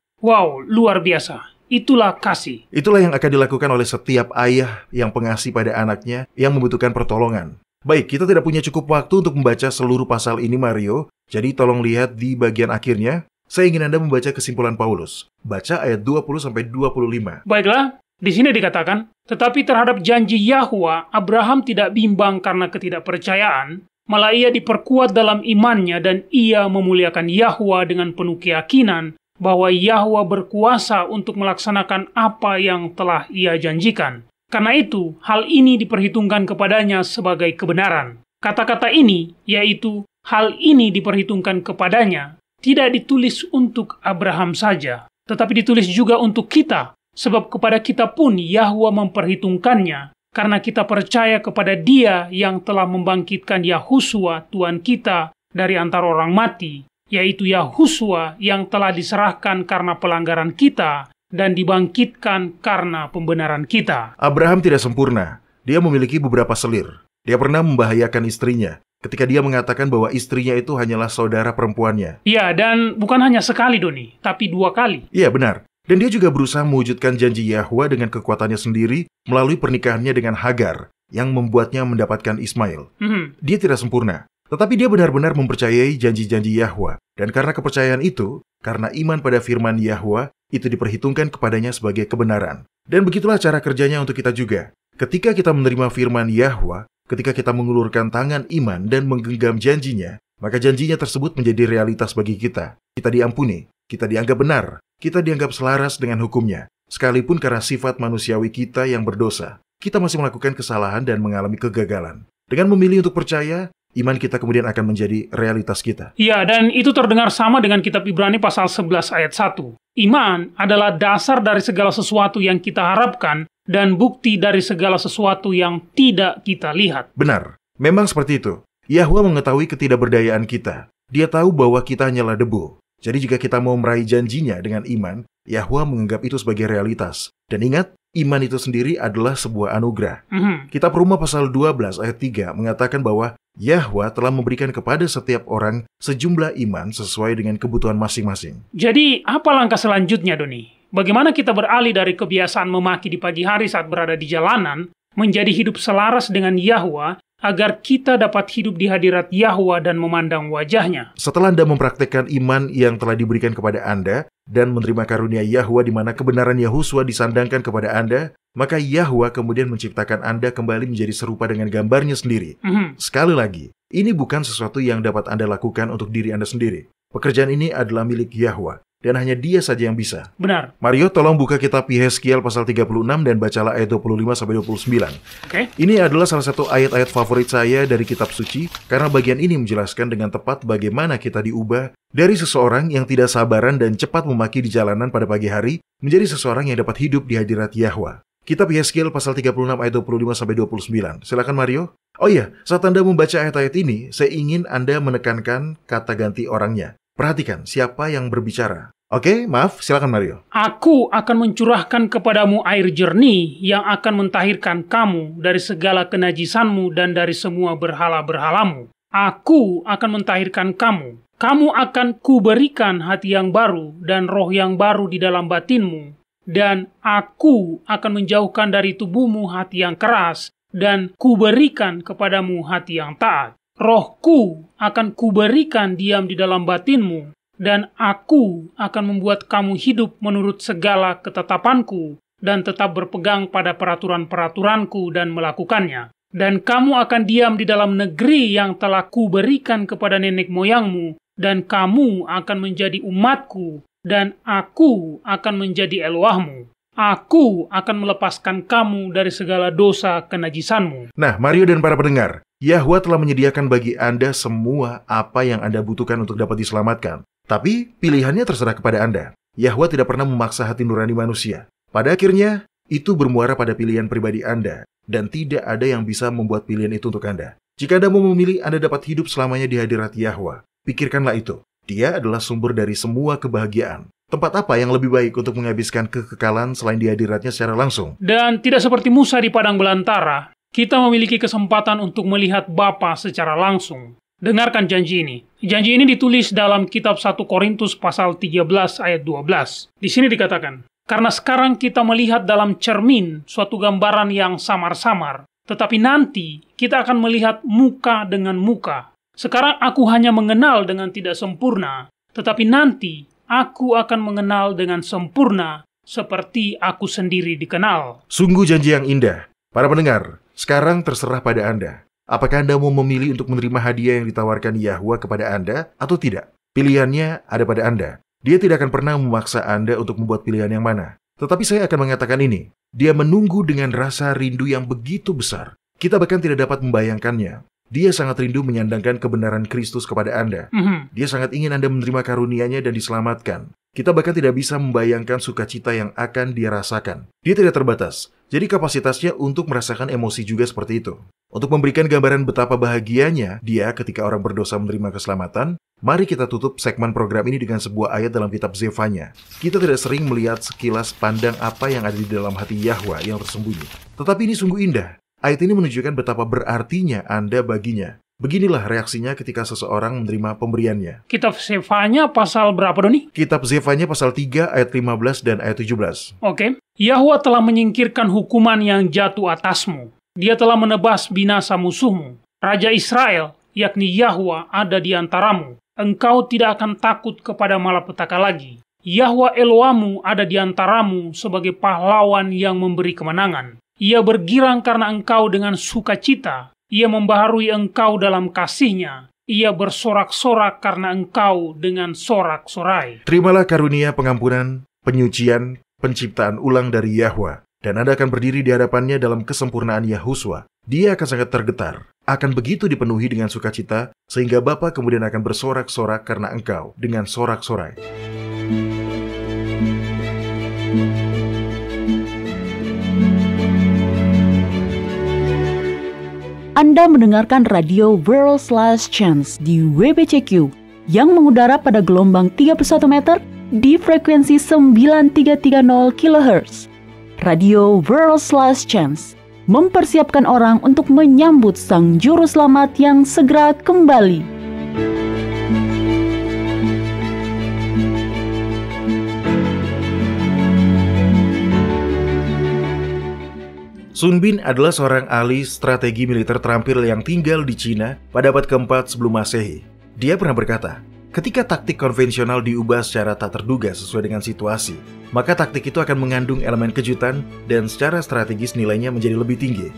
luar biasa. Itulah kasih. Itulah yang akan dilakukan oleh setiap ayah yang pengasih pada anaknya yang membutuhkan pertolongan. Baik, kita tidak punya cukup waktu untuk membaca seluruh pasal ini, Mario. Jadi tolong lihat di bagian akhirnya. Saya ingin Anda membaca kesimpulan Paulus. Baca ayat 20-25. Baiklah, di sini dikatakan, tetapi terhadap janji Yahwa, Abraham tidak bimbang karena ketidakpercayaan, malah ia diperkuat dalam imannya dan ia memuliakan Yahwa dengan penuh keyakinan bahwa Yahwa berkuasa untuk melaksanakan apa yang telah ia janjikan. Karena itu, hal ini diperhitungkan kepadanya sebagai kebenaran. Kata-kata ini, yaitu hal ini diperhitungkan kepadanya, tidak ditulis untuk Abraham saja, tetapi ditulis juga untuk kita, sebab kepada kita pun Yahwa memperhitungkannya, karena kita percaya kepada Dia yang telah membangkitkan Yahusua, Tuhan kita, dari antara orang mati, yaitu Yahusua yang telah diserahkan karena pelanggaran kita, dan dibangkitkan karena pembenaran kita. Abraham tidak sempurna. Dia memiliki beberapa selir. Dia pernah membahayakan istrinya ketika dia mengatakan bahwa istrinya itu hanyalah saudara perempuannya. Iya, dan bukan hanya sekali, Doni, tapi 2 kali. Iya, benar. Dan dia juga berusaha mewujudkan janji Yahwa dengan kekuatannya sendiri melalui pernikahannya dengan Hagar yang membuatnya mendapatkan Ismail. Dia tidak sempurna, tetapi dia benar-benar mempercayai janji-janji Yahwa. Dan karena kepercayaan itu, karena iman pada firman Yahwa, itu diperhitungkan kepadanya sebagai kebenaran. Dan begitulah cara kerjanya untuk kita juga. Ketika kita menerima firman Yahwa, ketika kita mengulurkan tangan iman dan menggenggam janjinya, maka janjinya tersebut menjadi realitas bagi kita. Kita diampuni, kita dianggap benar, kita dianggap selaras dengan hukumnya. Sekalipun karena sifat manusiawi kita yang berdosa, kita masih melakukan kesalahan dan mengalami kegagalan. Dengan memilih untuk percaya, iman kita kemudian akan menjadi realitas kita. Ya, dan itu terdengar sama dengan kitab Ibrani pasal 11 ayat 1. Iman adalah dasar dari segala sesuatu yang kita harapkan dan bukti dari segala sesuatu yang tidak kita lihat. Benar, memang seperti itu. Yahwa mengetahui ketidakberdayaan kita. Dia tahu bahwa kita hanyalah debu. Jadi jika kita mau meraih janjinya dengan iman, Yahwa menganggap itu sebagai realitas. Dan ingat, iman itu sendiri adalah sebuah anugerah. Kitab Roma pasal 12 ayat 3 mengatakan bahwa Yahwa telah memberikan kepada setiap orang sejumlah iman sesuai dengan kebutuhan masing-masing. Jadi, apa langkah selanjutnya, Doni? Bagaimana kita beralih dari kebiasaan memaki di pagi hari saat berada di jalanan, menjadi hidup selaras dengan Yahwa, agar kita dapat hidup di hadirat Yahwa dan memandang wajahnya? Setelah Anda mempraktekkan iman yang telah diberikan kepada Anda, dan menerima karunia Yahwa di mana kebenaran Yahusua disandangkan kepada Anda, maka Yahwa kemudian menciptakan Anda kembali menjadi serupa dengan gambarnya sendiri. Sekali lagi, ini bukan sesuatu yang dapat Anda lakukan untuk diri Anda sendiri. Pekerjaan ini adalah milik Yahwa, dan hanya Dia saja yang bisa. Benar. Mario, tolong buka kitab Yeskiel pasal 36 dan bacalah ayat 25-29. Oke. Ini adalah salah satu ayat-ayat favorit saya dari kitab suci, karena bagian ini menjelaskan dengan tepat bagaimana kita diubah dari seseorang yang tidak sabaran dan cepat memaki di jalanan pada pagi hari, menjadi seseorang yang dapat hidup di hadirat Yahwa. Kitab Yeskiel pasal 36 ayat 25-29. Silakan Mario. Oh iya, saat Anda membaca ayat-ayat ini, saya ingin Anda menekankan kata ganti orangnya. Perhatikan siapa yang berbicara. Oke, maaf, silakan Mario. Aku akan mencurahkan kepadamu air jernih yang akan mentahirkan kamu dari segala kenajisanmu dan dari semua berhala-berhalamu. Aku akan mentahirkan kamu. Kamu akan kuberikan hati yang baru dan roh yang baru di dalam batinmu. Dan aku akan menjauhkan dari tubuhmu hati yang keras dan kuberikan kepadamu hati yang taat. Rohku akan kuberikan diam di dalam batinmu, dan aku akan membuat kamu hidup menurut segala ketetapanku, dan tetap berpegang pada peraturan-peraturanku dan melakukannya. Dan kamu akan diam di dalam negeri yang telah kuberikan kepada nenek moyangmu, dan kamu akan menjadi umatku, dan aku akan menjadi Elohmu. Aku akan melepaskan kamu dari segala dosa kenajisanmu. Nah, Mario dan para pendengar, Yahwa telah menyediakan bagi Anda semua apa yang Anda butuhkan untuk dapat diselamatkan. Tapi, pilihannya terserah kepada Anda. Yahwa tidak pernah memaksa hati nurani manusia. Pada akhirnya, itu bermuara pada pilihan pribadi Anda, dan tidak ada yang bisa membuat pilihan itu untuk Anda. Jika Anda mau memilih, Anda dapat hidup selamanya di hadirat Yahwa. Pikirkanlah itu. Dia adalah sumber dari semua kebahagiaan. Tempat apa yang lebih baik untuk menghabiskan kekekalan selain di hadiratnya secara langsung? Dan tidak seperti Musa di padang belantara, kita memiliki kesempatan untuk melihat Bapa secara langsung. Dengarkan janji ini. Janji ini ditulis dalam kitab 1 Korintus pasal 13 ayat 12. Di sini dikatakan, karena sekarang kita melihat dalam cermin suatu gambaran yang samar-samar, tetapi nanti kita akan melihat muka dengan muka. Sekarang aku hanya mengenal dengan tidak sempurna, tetapi nanti aku akan mengenal dengan sempurna seperti aku sendiri dikenal. Sungguh janji yang indah. Para pendengar, sekarang terserah pada Anda. Apakah Anda mau memilih untuk menerima hadiah yang ditawarkan Yahwa kepada Anda atau tidak? Pilihannya ada pada Anda. Dia tidak akan pernah memaksa Anda untuk membuat pilihan yang mana. Tetapi saya akan mengatakan ini. Dia menunggu dengan rasa rindu yang begitu besar. Kita bahkan tidak dapat membayangkannya. Dia sangat rindu menyandangkan kebenaran Kristus kepada Anda. Dia sangat ingin Anda menerima karunia-Nya dan diselamatkan. Kita bahkan tidak bisa membayangkan sukacita yang akan Dia rasakan. Dia tidak terbatas, jadi kapasitasnya untuk merasakan emosi juga seperti itu. Untuk memberikan gambaran betapa bahagianya Dia ketika orang berdosa menerima keselamatan, mari kita tutup segmen program ini dengan sebuah ayat dalam kitab Zefanya. Kita tidak sering melihat sekilas pandang apa yang ada di dalam hati Yahwa yang tersembunyi. Tetapi ini sungguh indah. Ayat ini menunjukkan betapa berartinya Anda baginya. Beginilah reaksinya ketika seseorang menerima pemberiannya. Kitab Zefanya pasal berapa, Doni? Kitab Zefanya pasal 3 ayat 15 dan ayat 17. Oke. Yahwa telah menyingkirkan hukuman yang jatuh atasmu. Dia telah menebas binasa musuhmu. Raja Israel, yakni Yahwa, ada di antaramu. Engkau tidak akan takut kepada malapetaka lagi. Yahwa Eloamu ada di antaramu sebagai pahlawan yang memberi kemenangan. Ia bergirang karena engkau dengan sukacita. Ia membaharui engkau dalam kasih-Nya. Ia bersorak-sorak karena engkau dengan sorak-sorai. Terimalah karunia pengampunan, penyucian, penciptaan ulang dari Yahwa. Dan Anda akan berdiri di hadapannya dalam kesempurnaan Yahuswa. Dia akan sangat tergetar. Akan begitu dipenuhi dengan sukacita, sehingga Bapa kemudian akan bersorak-sorak karena engkau dengan sorak-sorai. Anda mendengarkan radio World's Last Chance di WBCQ yang mengudara pada gelombang 31 meter di frekuensi 9330 kHz. Radio World's Last Chance mempersiapkan orang untuk menyambut Sang Juru Selamat yang segera kembali. Sun Bin adalah seorang ahli strategi militer terampil yang tinggal di Cina pada abad keempat sebelum Masehi. Dia pernah berkata, ketika taktik konvensional diubah secara tak terduga sesuai dengan situasi, maka taktik itu akan mengandung elemen kejutan dan secara strategis nilainya menjadi lebih tinggi.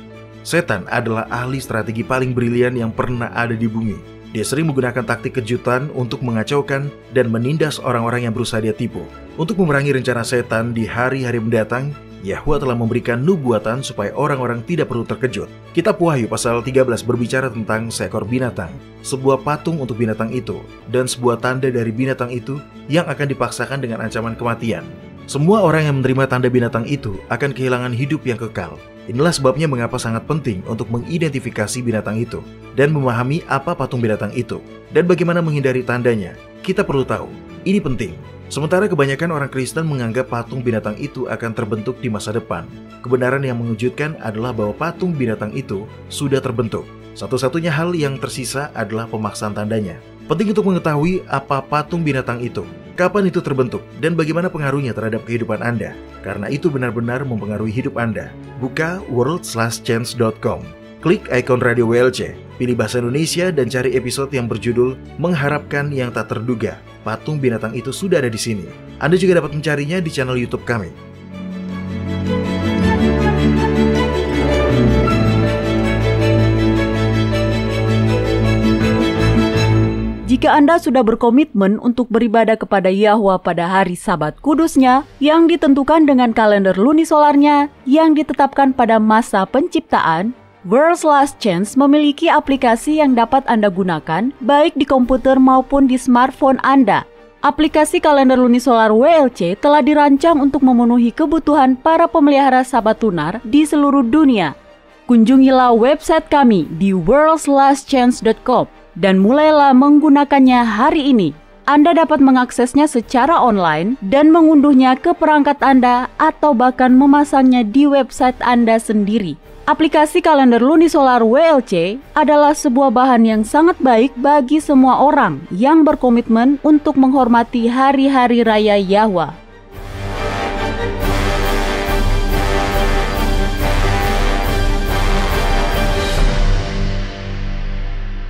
Setan adalah ahli strategi paling brilian yang pernah ada di bumi. Dia sering menggunakan taktik kejutan untuk mengacaukan dan menindas orang-orang yang berusaha dia tipu. Untuk memerangi rencana setan di hari-hari mendatang, Yahwa telah memberikan nubuatan supaya orang-orang tidak perlu terkejut. Kitab Wahyu pasal 13 berbicara tentang seekor binatang, sebuah patung untuk binatang itu, dan sebuah tanda dari binatang itu yang akan dipaksakan dengan ancaman kematian. Semua orang yang menerima tanda binatang itu akan kehilangan hidup yang kekal. Inilah sebabnya mengapa sangat penting untuk mengidentifikasi binatang itu dan memahami apa patung binatang itu dan bagaimana menghindari tandanya. Kita perlu tahu, ini penting. Sementara kebanyakan orang Kristen menganggap patung binatang itu akan terbentuk di masa depan. Kebenaran yang mengejutkan adalah bahwa patung binatang itu sudah terbentuk. Satu-satunya hal yang tersisa adalah pemaksaan tandanya. Penting untuk mengetahui apa patung binatang itu, kapan itu terbentuk, dan bagaimana pengaruhnya terhadap kehidupan Anda. Karena itu benar-benar mempengaruhi hidup Anda. Buka worldslastchance.com. Klik ikon Radio WLC, pilih bahasa Indonesia dan cari episode yang berjudul Mengharapkan Yang Tak Terduga. Patung binatang itu sudah ada di sini. Anda juga dapat mencarinya di channel YouTube kami. Jika Anda sudah berkomitmen untuk beribadah kepada Yahwa pada hari Sabat kudusnya yang ditentukan dengan kalender lunisolarnya yang ditetapkan pada masa penciptaan, World's Last Chance memiliki aplikasi yang dapat Anda gunakan baik di komputer maupun di smartphone Anda. Aplikasi kalender lunisolar WLC telah dirancang untuk memenuhi kebutuhan para pemelihara Sabat lunar di seluruh dunia. Kunjungilah website kami di worldslastchance.com dan mulailah menggunakannya hari ini. Anda dapat mengaksesnya secara online dan mengunduhnya ke perangkat Anda atau bahkan memasangnya di website Anda sendiri. Aplikasi kalender lunisolar WLC adalah sebuah bahan yang sangat baik bagi semua orang yang berkomitmen untuk menghormati hari-hari raya Yahwa.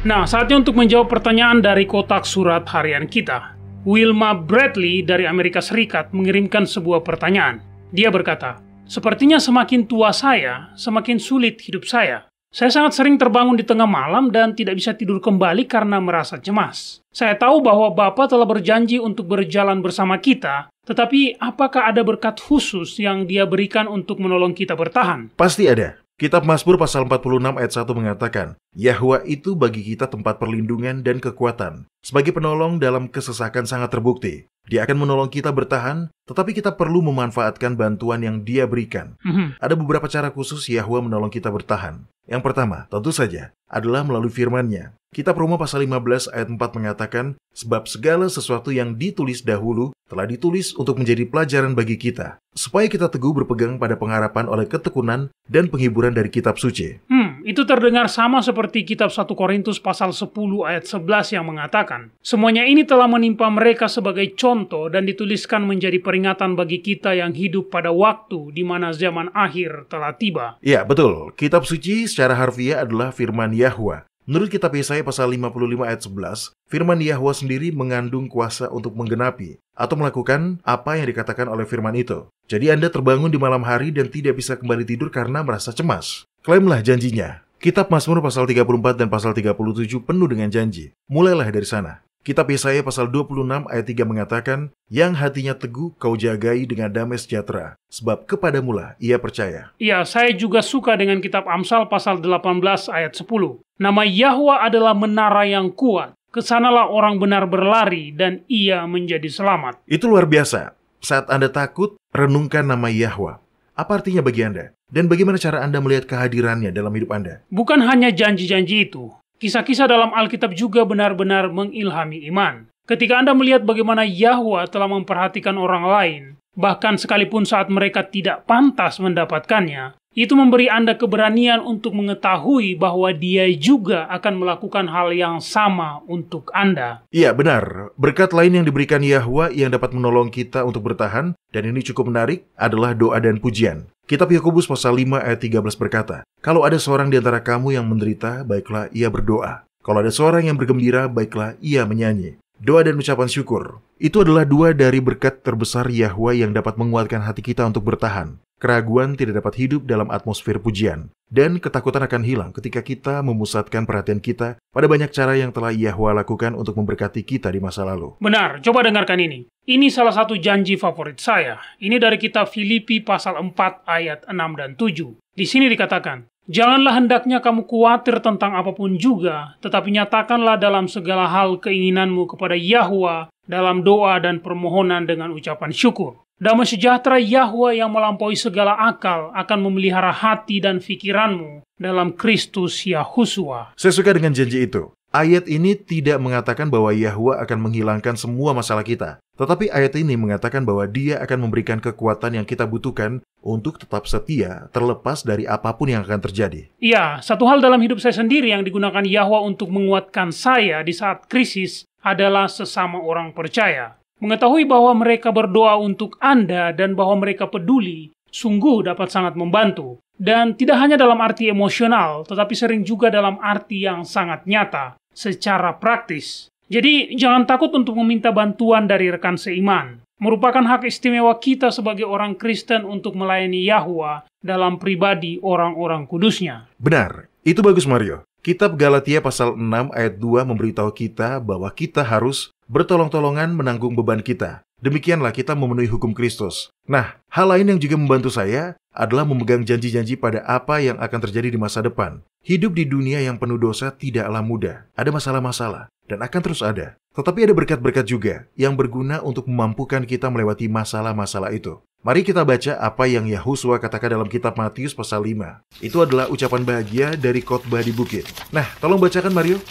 Nah, saatnya untuk menjawab pertanyaan dari kotak surat harian kita. Wilma Bradley dari Amerika Serikat mengirimkan sebuah pertanyaan. Dia berkata, "Sepertinya semakin tua saya, semakin sulit hidup saya. Saya sangat sering terbangun di tengah malam dan tidak bisa tidur kembali karena merasa cemas. Saya tahu bahwa Bapa telah berjanji untuk berjalan bersama kita, tetapi apakah ada berkat khusus yang Dia berikan untuk menolong kita bertahan?" Pasti ada. Kitab Mazmur pasal 46 ayat 1 mengatakan, Yahwa itu bagi kita tempat perlindungan dan kekuatan. Sebagai penolong dalam kesesakan sangat terbukti. Dia akan menolong kita bertahan, tetapi kita perlu memanfaatkan bantuan yang Dia berikan. Ada beberapa cara khusus Yahwa menolong kita bertahan. Yang pertama, tentu saja, adalah melalui firman-Nya. Kitab Roma pasal 15 ayat 4 mengatakan, sebab segala sesuatu yang ditulis dahulu telah ditulis untuk menjadi pelajaran bagi kita, supaya kita teguh berpegang pada pengharapan oleh ketekunan dan penghiburan dari kitab suci. Itu terdengar sama seperti kitab 1 Korintus pasal 10 ayat 11 yang mengatakan, semuanya ini telah menimpa mereka sebagai contoh dan dituliskan menjadi peringatan bagi kita yang hidup pada waktu di mana zaman akhir telah tiba. Ya, betul. Kitab suci secara harfiah adalah firman Yahwa. Menurut kitab Yesaya pasal 55 ayat 11, firman Yahwa sendiri mengandung kuasa untuk menggenapi atau melakukan apa yang dikatakan oleh firman itu. Jadi Anda terbangun di malam hari dan tidak bisa kembali tidur karena merasa cemas. Klaimlah janjinya. Kitab Mazmur pasal 34 dan pasal 37 penuh dengan janji. Mulailah dari sana. Kitab Yesaya pasal 26 ayat 3 mengatakan, yang hatinya teguh kau jagai dengan damai sejahtera, sebab kepadamulah ia percaya. Ya, saya juga suka dengan kitab Amsal pasal 18 ayat 10. Nama Yahwa adalah menara yang kuat. Kesanalah orang benar berlari dan ia menjadi selamat. Itu luar biasa. Saat Anda takut, renungkan nama Yahwa. Apa artinya bagi Anda? Dan bagaimana cara Anda melihat kehadirannya dalam hidup Anda? Bukan hanya janji-janji itu. Kisah-kisah dalam Alkitab juga benar-benar mengilhami iman. Ketika Anda melihat bagaimana Yahwa telah memperhatikan orang lain, bahkan sekalipun saat mereka tidak pantas mendapatkannya, itu memberi Anda keberanian untuk mengetahui bahwa Dia juga akan melakukan hal yang sama untuk Anda. Iya, benar. Berkat lain yang diberikan Yahwa yang dapat menolong kita untuk bertahan, dan ini cukup menarik, adalah doa dan pujian. Kitab Yakobus pasal 5 ayat 13 berkata, kalau ada seorang di antara kamu yang menderita, baiklah ia berdoa. Kalau ada seorang yang bergembira, baiklah ia menyanyi. Doa dan ucapan syukur. Itu adalah dua dari berkat terbesar Yahwa yang dapat menguatkan hati kita untuk bertahan. Keraguan tidak dapat hidup dalam atmosfer pujian. Dan ketakutan akan hilang ketika kita memusatkan perhatian kita pada banyak cara yang telah Yahwa lakukan untuk memberkati kita di masa lalu. Benar, coba dengarkan ini. Ini salah satu janji favorit saya. Ini dari kitab Filipi pasal 4 ayat 6 dan 7. Di sini dikatakan, janganlah hendaknya kamu khawatir tentang apapun juga, tetapi nyatakanlah dalam segala hal keinginanmu kepada Yahwa dalam doa dan permohonan dengan ucapan syukur. Damai sejahtera Yahwa yang melampaui segala akal akan memelihara hati dan pikiranmu dalam Kristus Yahusua. Saya suka dengan janji itu. Ayat ini tidak mengatakan bahwa Yahwa akan menghilangkan semua masalah kita. Tetapi ayat ini mengatakan bahwa Dia akan memberikan kekuatan yang kita butuhkan untuk tetap setia terlepas dari apapun yang akan terjadi. Iya, satu hal dalam hidup saya sendiri yang digunakan Yahwa untuk menguatkan saya di saat krisis adalah sesama orang percaya. Mengetahui bahwa mereka berdoa untuk Anda dan bahwa mereka peduli, sungguh dapat sangat membantu. Dan tidak hanya dalam arti emosional, tetapi sering juga dalam arti yang sangat nyata, secara praktis. Jadi, jangan takut untuk meminta bantuan dari rekan seiman. Merupakan hak istimewa kita sebagai orang Kristen untuk melayani Yahwa dalam pribadi orang-orang kudusnya. Benar, itu bagus Mario. Kitab Galatia pasal 6 ayat 2 memberitahu kita bahwa kita harus bertolong-tolongan menanggung beban kita. Demikianlah kita memenuhi hukum Kristus. Nah, hal lain yang juga membantu saya adalah memegang janji-janji pada apa yang akan terjadi di masa depan. Hidup di dunia yang penuh dosa tidaklah mudah. Ada masalah-masalah, dan akan terus ada. Tetapi ada berkat-berkat juga yang berguna untuk memampukan kita melewati masalah-masalah itu. Mari kita baca apa yang Yahusua katakan dalam kitab Matius pasal 5. Itu adalah ucapan bahagia dari khotbah di bukit. Nah, tolong bacakan Mario.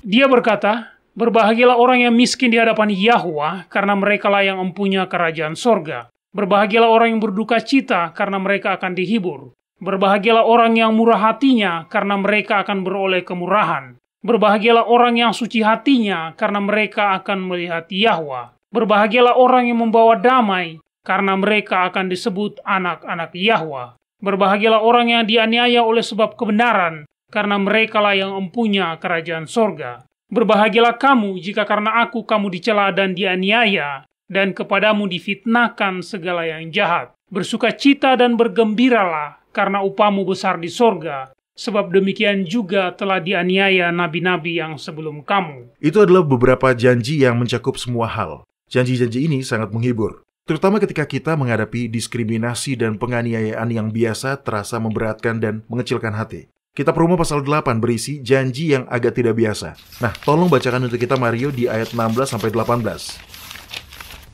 Dia berkata, Berbahagialah orang yang miskin di hadapan Yahwa, karena merekalah yang mempunyai kerajaan sorga. Berbahagialah orang yang berduka cita, karena mereka akan dihibur. Berbahagialah orang yang murah hatinya, karena mereka akan beroleh kemurahan. Berbahagialah orang yang suci hatinya, karena mereka akan melihat Yahwa. Berbahagialah orang yang membawa damai, karena mereka akan disebut anak-anak Yahwa. Berbahagialah orang yang dianiaya oleh sebab kebenaran, karena merekalah yang mempunyai kerajaan sorga. Berbahagialah kamu jika karena aku kamu dicela dan dianiaya, dan kepadamu difitnahkan segala yang jahat. Bersukacita dan bergembiralah, karena upamu besar di sorga, sebab demikian juga telah dianiaya nabi-nabi yang sebelum kamu. Itu adalah beberapa janji yang mencakup semua hal. Janji-janji ini sangat menghibur, terutama ketika kita menghadapi diskriminasi dan penganiayaan yang biasa terasa memberatkan dan mengecilkan hati. Kitab Roma pasal 8 berisi janji yang agak tidak biasa. Nah, tolong bacakan untuk kita Mario di ayat 16-18.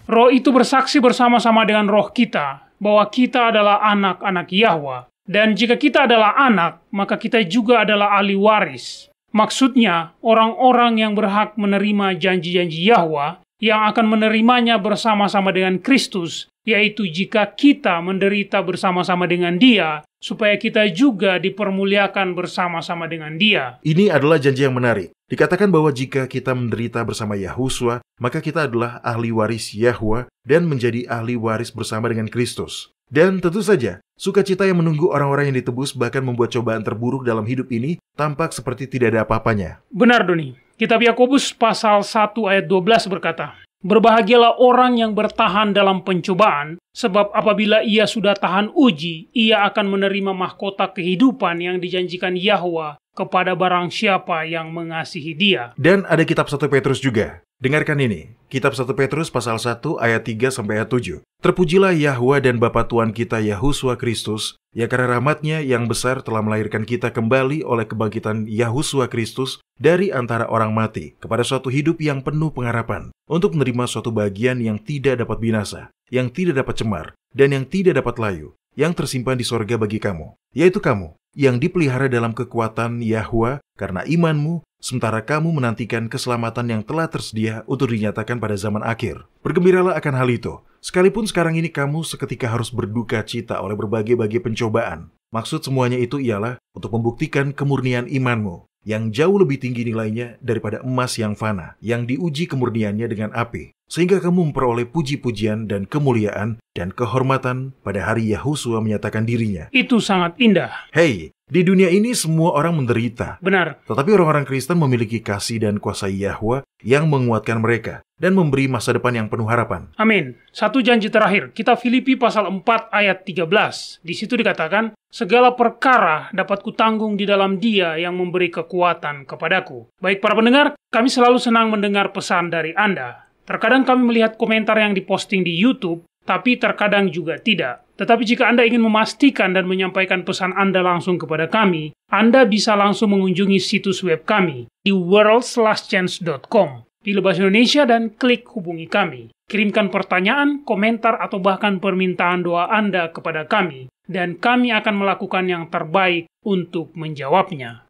Roh itu bersaksi bersama-sama dengan roh kita, bahwa kita adalah anak-anak Yahwa. Dan jika kita adalah anak, maka kita juga adalah ahli waris. Maksudnya, orang-orang yang berhak menerima janji-janji Yahwa, yang akan menerimanya bersama-sama dengan Kristus, yaitu jika kita menderita bersama-sama dengan Dia, supaya kita juga dipermuliakan bersama-sama dengan Dia. Ini adalah janji yang menarik. Dikatakan bahwa jika kita menderita bersama Yahuswa, maka kita adalah ahli waris Yahwa dan menjadi ahli waris bersama dengan Kristus. Dan tentu saja, sukacita yang menunggu orang-orang yang ditebus bahkan membuat cobaan terburuk dalam hidup ini tampak seperti tidak ada apa-apanya. Benar, Doni. Kitab Yakobus pasal 1 ayat 12 berkata, "Berbahagialah orang yang bertahan dalam pencobaan, sebab apabila ia sudah tahan uji, ia akan menerima mahkota kehidupan yang dijanjikan Yahwa kepada barang siapa yang mengasihi Dia." Dan ada kitab 1 Petrus juga. Dengarkan ini, kitab 1 Petrus pasal 1 ayat 3 sampai ayat 7. "Terpujilah Yahwa dan Bapa Tuhan kita Yahuswa Kristus, ya karena rahmat-Nya yang besar telah melahirkan kita kembali oleh kebangkitan Yahuswa Kristus dari antara orang mati kepada suatu hidup yang penuh pengharapan, untuk menerima suatu bagian yang tidak dapat binasa, yang tidak dapat cemar, dan yang tidak dapat layu, yang tersimpan di sorga bagi kamu, yaitu kamu, yang dipelihara dalam kekuatan Yahwa karena imanmu, sementara kamu menantikan keselamatan yang telah tersedia untuk dinyatakan pada zaman akhir. Bergembiralah akan hal itu, sekalipun sekarang ini kamu seketika harus berduka cita oleh berbagai-bagai pencobaan. Maksud semuanya itu ialah untuk membuktikan kemurnian imanmu, yang jauh lebih tinggi nilainya daripada emas yang fana, yang diuji kemurniannya dengan api, sehingga kamu memperoleh puji-pujian dan kemuliaan dan kehormatan pada hari Yahuswa menyatakan dirinya. Itu sangat indah. Hei, di dunia ini semua orang menderita. Benar. Tetapi orang-orang Kristen memiliki kasih dan kuasa Yahwa yang menguatkan mereka dan memberi masa depan yang penuh harapan. Amin. Satu janji terakhir, kitab Filipi pasal 4 ayat 13. Di situ dikatakan, "Segala perkara dapat kutanggung di dalam Dia yang memberi kekuatan kepadaku." Baik para pendengar, kami selalu senang mendengar pesan dari Anda. Terkadang kami melihat komentar yang diposting di YouTube, tapi terkadang juga tidak. Tetapi jika Anda ingin memastikan dan menyampaikan pesan Anda langsung kepada kami, Anda bisa langsung mengunjungi situs web kami di worldslastchance.com. Pilih bahasa Indonesia dan klik hubungi kami. Kirimkan pertanyaan, komentar, atau bahkan permintaan doa Anda kepada kami, dan kami akan melakukan yang terbaik untuk menjawabnya.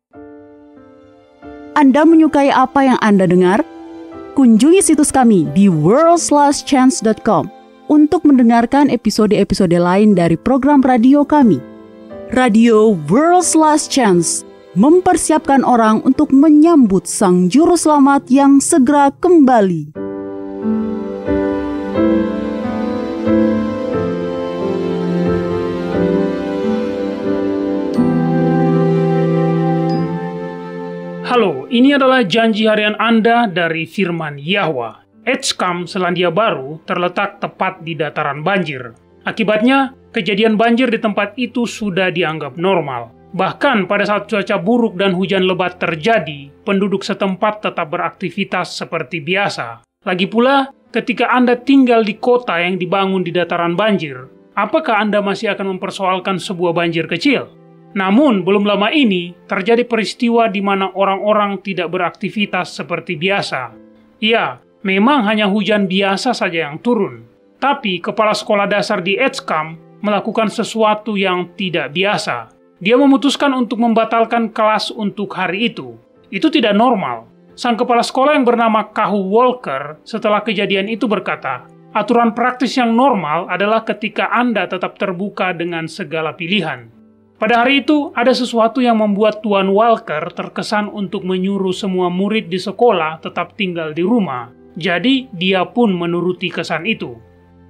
Anda menyukai apa yang Anda dengar? Kunjungi situs kami di worldslastchance.com untuk mendengarkan episode-episode lain dari program radio kami. Radio World's Last Chance mempersiapkan orang untuk menyambut Sang Juru Selamat yang segera kembali. Halo, ini adalah janji harian Anda dari Firman Yahwa. Edgecamp, Selandia Baru, terletak tepat di dataran banjir. Akibatnya, kejadian banjir di tempat itu sudah dianggap normal. Bahkan pada saat cuaca buruk dan hujan lebat terjadi, penduduk setempat tetap beraktivitas seperti biasa. Lagi pula, ketika Anda tinggal di kota yang dibangun di dataran banjir, apakah Anda masih akan mempersoalkan sebuah banjir kecil? Namun, belum lama ini, terjadi peristiwa di mana orang-orang tidak beraktivitas seperti biasa. Ya, memang hanya hujan biasa saja yang turun. Tapi, kepala sekolah dasar di Edgecamp melakukan sesuatu yang tidak biasa. Dia memutuskan untuk membatalkan kelas untuk hari itu. Itu tidak normal. Sang kepala sekolah yang bernama Kahu Walker setelah kejadian itu berkata, aturan praktis yang normal adalah ketika Anda tetap terbuka dengan segala pilihan. Pada hari itu, ada sesuatu yang membuat Tuan Walker terkesan untuk menyuruh semua murid di sekolah tetap tinggal di rumah. Jadi, dia pun menuruti kesan itu.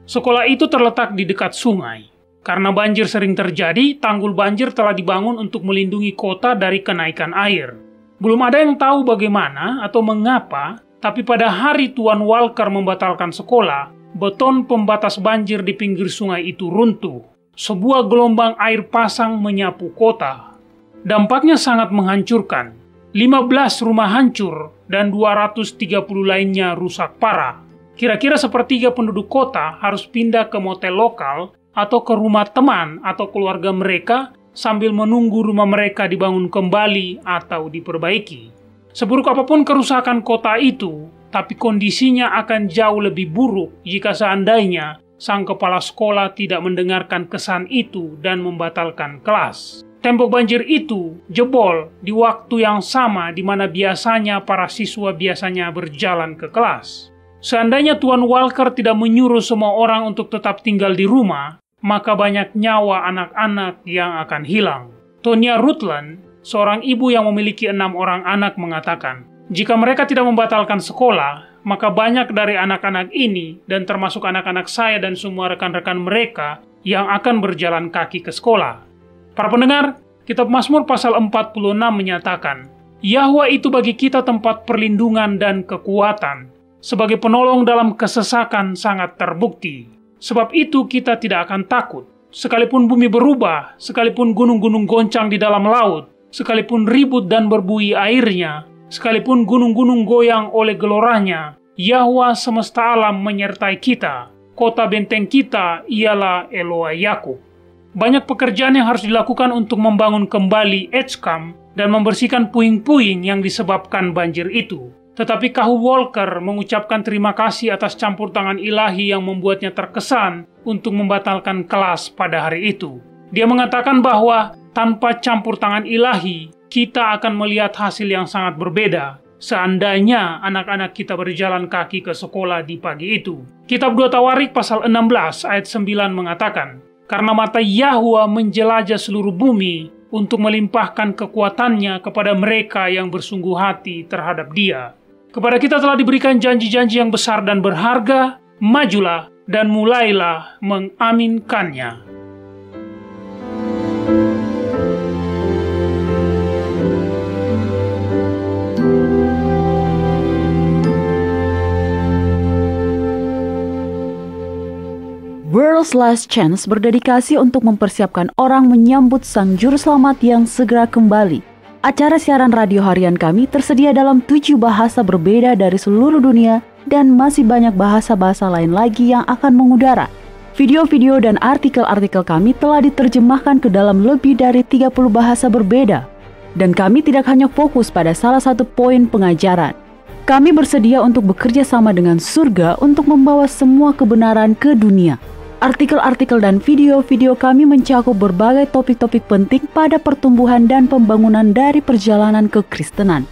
Sekolah itu terletak di dekat sungai. Karena banjir sering terjadi, tanggul banjir telah dibangun untuk melindungi kota dari kenaikan air. Belum ada yang tahu bagaimana atau mengapa, tapi pada hari Tuan Walker membatalkan sekolah, beton pembatas banjir di pinggir sungai itu runtuh. Sebuah gelombang air pasang menyapu kota. Dampaknya sangat menghancurkan. 15 rumah hancur dan 230 lainnya rusak parah. Kira-kira sepertiga penduduk kota harus pindah ke motel lokal atau ke rumah teman atau keluarga mereka sambil menunggu rumah mereka dibangun kembali atau diperbaiki. Seburuk apapun kerusakan kota itu, tapi kondisinya akan jauh lebih buruk jika seandainya sang kepala sekolah tidak mendengarkan kesan itu dan membatalkan kelas. Tembok banjir itu jebol di waktu yang sama di mana biasanya para siswa biasanya berjalan ke kelas. Seandainya Tuan Walker tidak menyuruh semua orang untuk tetap tinggal di rumah, maka banyak nyawa anak-anak yang akan hilang. Tonya Rutland, seorang ibu yang memiliki 6 orang anak, mengatakan, jika mereka tidak membatalkan sekolah, maka banyak dari anak-anak ini, dan termasuk anak-anak saya dan semua rekan-rekan mereka, yang akan berjalan kaki ke sekolah. Para pendengar, Kitab Mazmur pasal 46 menyatakan, Yahwa itu bagi kita tempat perlindungan dan kekuatan, sebagai penolong dalam kesesakan sangat terbukti. Sebab itu kita tidak akan takut, sekalipun bumi berubah, sekalipun gunung-gunung goncang di dalam laut, sekalipun ribut dan berbui airnya, sekalipun gunung-gunung goyang oleh geloranya, Yahwa semesta alam menyertai kita. Kota benteng kita ialah Eloah Yakub. Banyak pekerjaan yang harus dilakukan untuk membangun kembali Edgecamp dan membersihkan puing-puing yang disebabkan banjir itu. Tetapi Kahu Walker mengucapkan terima kasih atas campur tangan ilahi yang membuatnya terkesan untuk membatalkan kelas pada hari itu. Dia mengatakan bahwa tanpa campur tangan ilahi, kita akan melihat hasil yang sangat berbeda seandainya anak-anak kita berjalan kaki ke sekolah di pagi itu. Kitab 2 Tawarik pasal 16 ayat 9 mengatakan, karena mata Yahwa menjelajah seluruh bumi untuk melimpahkan kekuatannya kepada mereka yang bersungguh hati terhadap Dia. Kepada kita telah diberikan janji-janji yang besar dan berharga, majulah dan mulailah mengaminkannya. World's Last Chance berdedikasi untuk mempersiapkan orang menyambut Sang Juru Selamat yang segera kembali. Acara siaran radio harian kami tersedia dalam 7 bahasa berbeda dari seluruh dunia dan masih banyak bahasa-bahasa lain lagi yang akan mengudara. Video-video dan artikel-artikel kami telah diterjemahkan ke dalam lebih dari 30 bahasa berbeda. Dan kami tidak hanya fokus pada salah satu poin pengajaran. Kami bersedia untuk bekerja sama dengan surga untuk membawa semua kebenaran ke dunia. Artikel-artikel dan video-video kami mencakup berbagai topik-topik penting pada pertumbuhan dan pembangunan dari perjalanan kekristenan.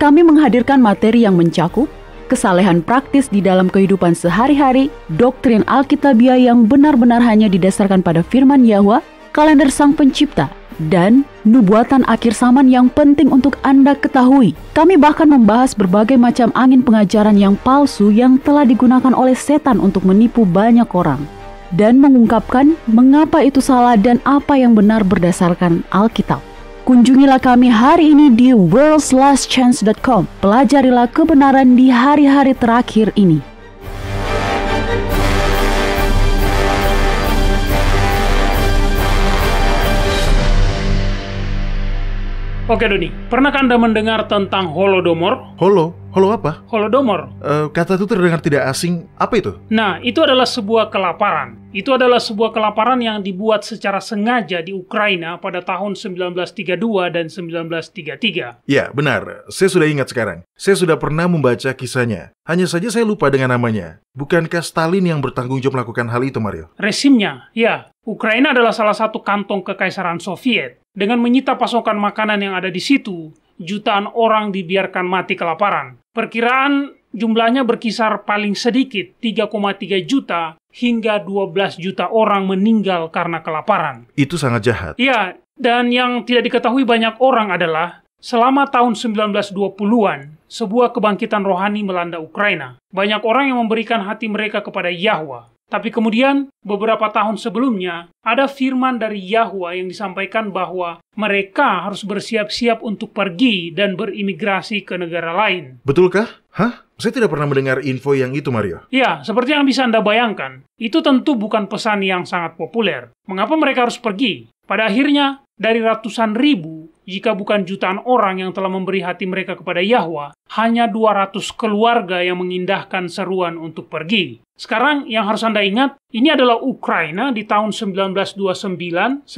Kami menghadirkan materi yang mencakup kesalehan praktis di dalam kehidupan sehari-hari, doktrin Alkitabiah yang benar-benar hanya didasarkan pada firman Yahwa, kalender Sang Pencipta, dan nubuatan akhir zaman yang penting untuk Anda ketahui. Kami bahkan membahas berbagai macam angin pengajaran yang palsu yang telah digunakan oleh setan untuk menipu banyak orang, dan mengungkapkan mengapa itu salah dan apa yang benar berdasarkan Alkitab. Kunjungilah kami hari ini di worldslastchance.com. Pelajarilah kebenaran di hari-hari terakhir ini. Oke Doni, pernahkah Anda mendengar tentang Holodomor? Holo apa? Holodomor. Kata itu terdengar tidak asing. Apa itu? Nah, itu adalah sebuah kelaparan. Itu adalah sebuah kelaparan yang dibuat secara sengaja di Ukraina pada tahun 1932 dan 1933. Ya, benar. Saya sudah ingat sekarang. Saya sudah pernah membaca kisahnya. Hanya saja saya lupa dengan namanya. Bukankah Stalin yang bertanggung jawab melakukan hal itu, Mario? Resimnya, ya. Ukraina adalah salah satu kantong kekaisaran Soviet. Dengan menyita pasokan makanan yang ada di situ, jutaan orang dibiarkan mati kelaparan. Perkiraan jumlahnya berkisar paling sedikit 3,3 juta hingga 12 juta orang meninggal karena kelaparan. Itu sangat jahat. Ya, dan yang tidak diketahui banyak orang adalah selama tahun 1920-an, sebuah kebangkitan rohani melanda Ukraina. Banyak orang yang memberikan hati mereka kepada Yahwa. Tapi kemudian, beberapa tahun sebelumnya, ada firman dari Yahwa yang disampaikan bahwa mereka harus bersiap-siap untuk pergi dan berimigrasi ke negara lain. Betulkah? Hah? Saya tidak pernah mendengar info yang itu, Mario. Ya, seperti yang bisa Anda bayangkan, itu tentu bukan pesan yang sangat populer. Mengapa mereka harus pergi? Pada akhirnya, dari ratusan ribu, jika bukan jutaan orang yang telah memberi hati mereka kepada Yahwa, hanya 200 keluarga yang mengindahkan seruan untuk pergi. Sekarang yang harus Anda ingat, ini adalah Ukraina di tahun 1929-1930.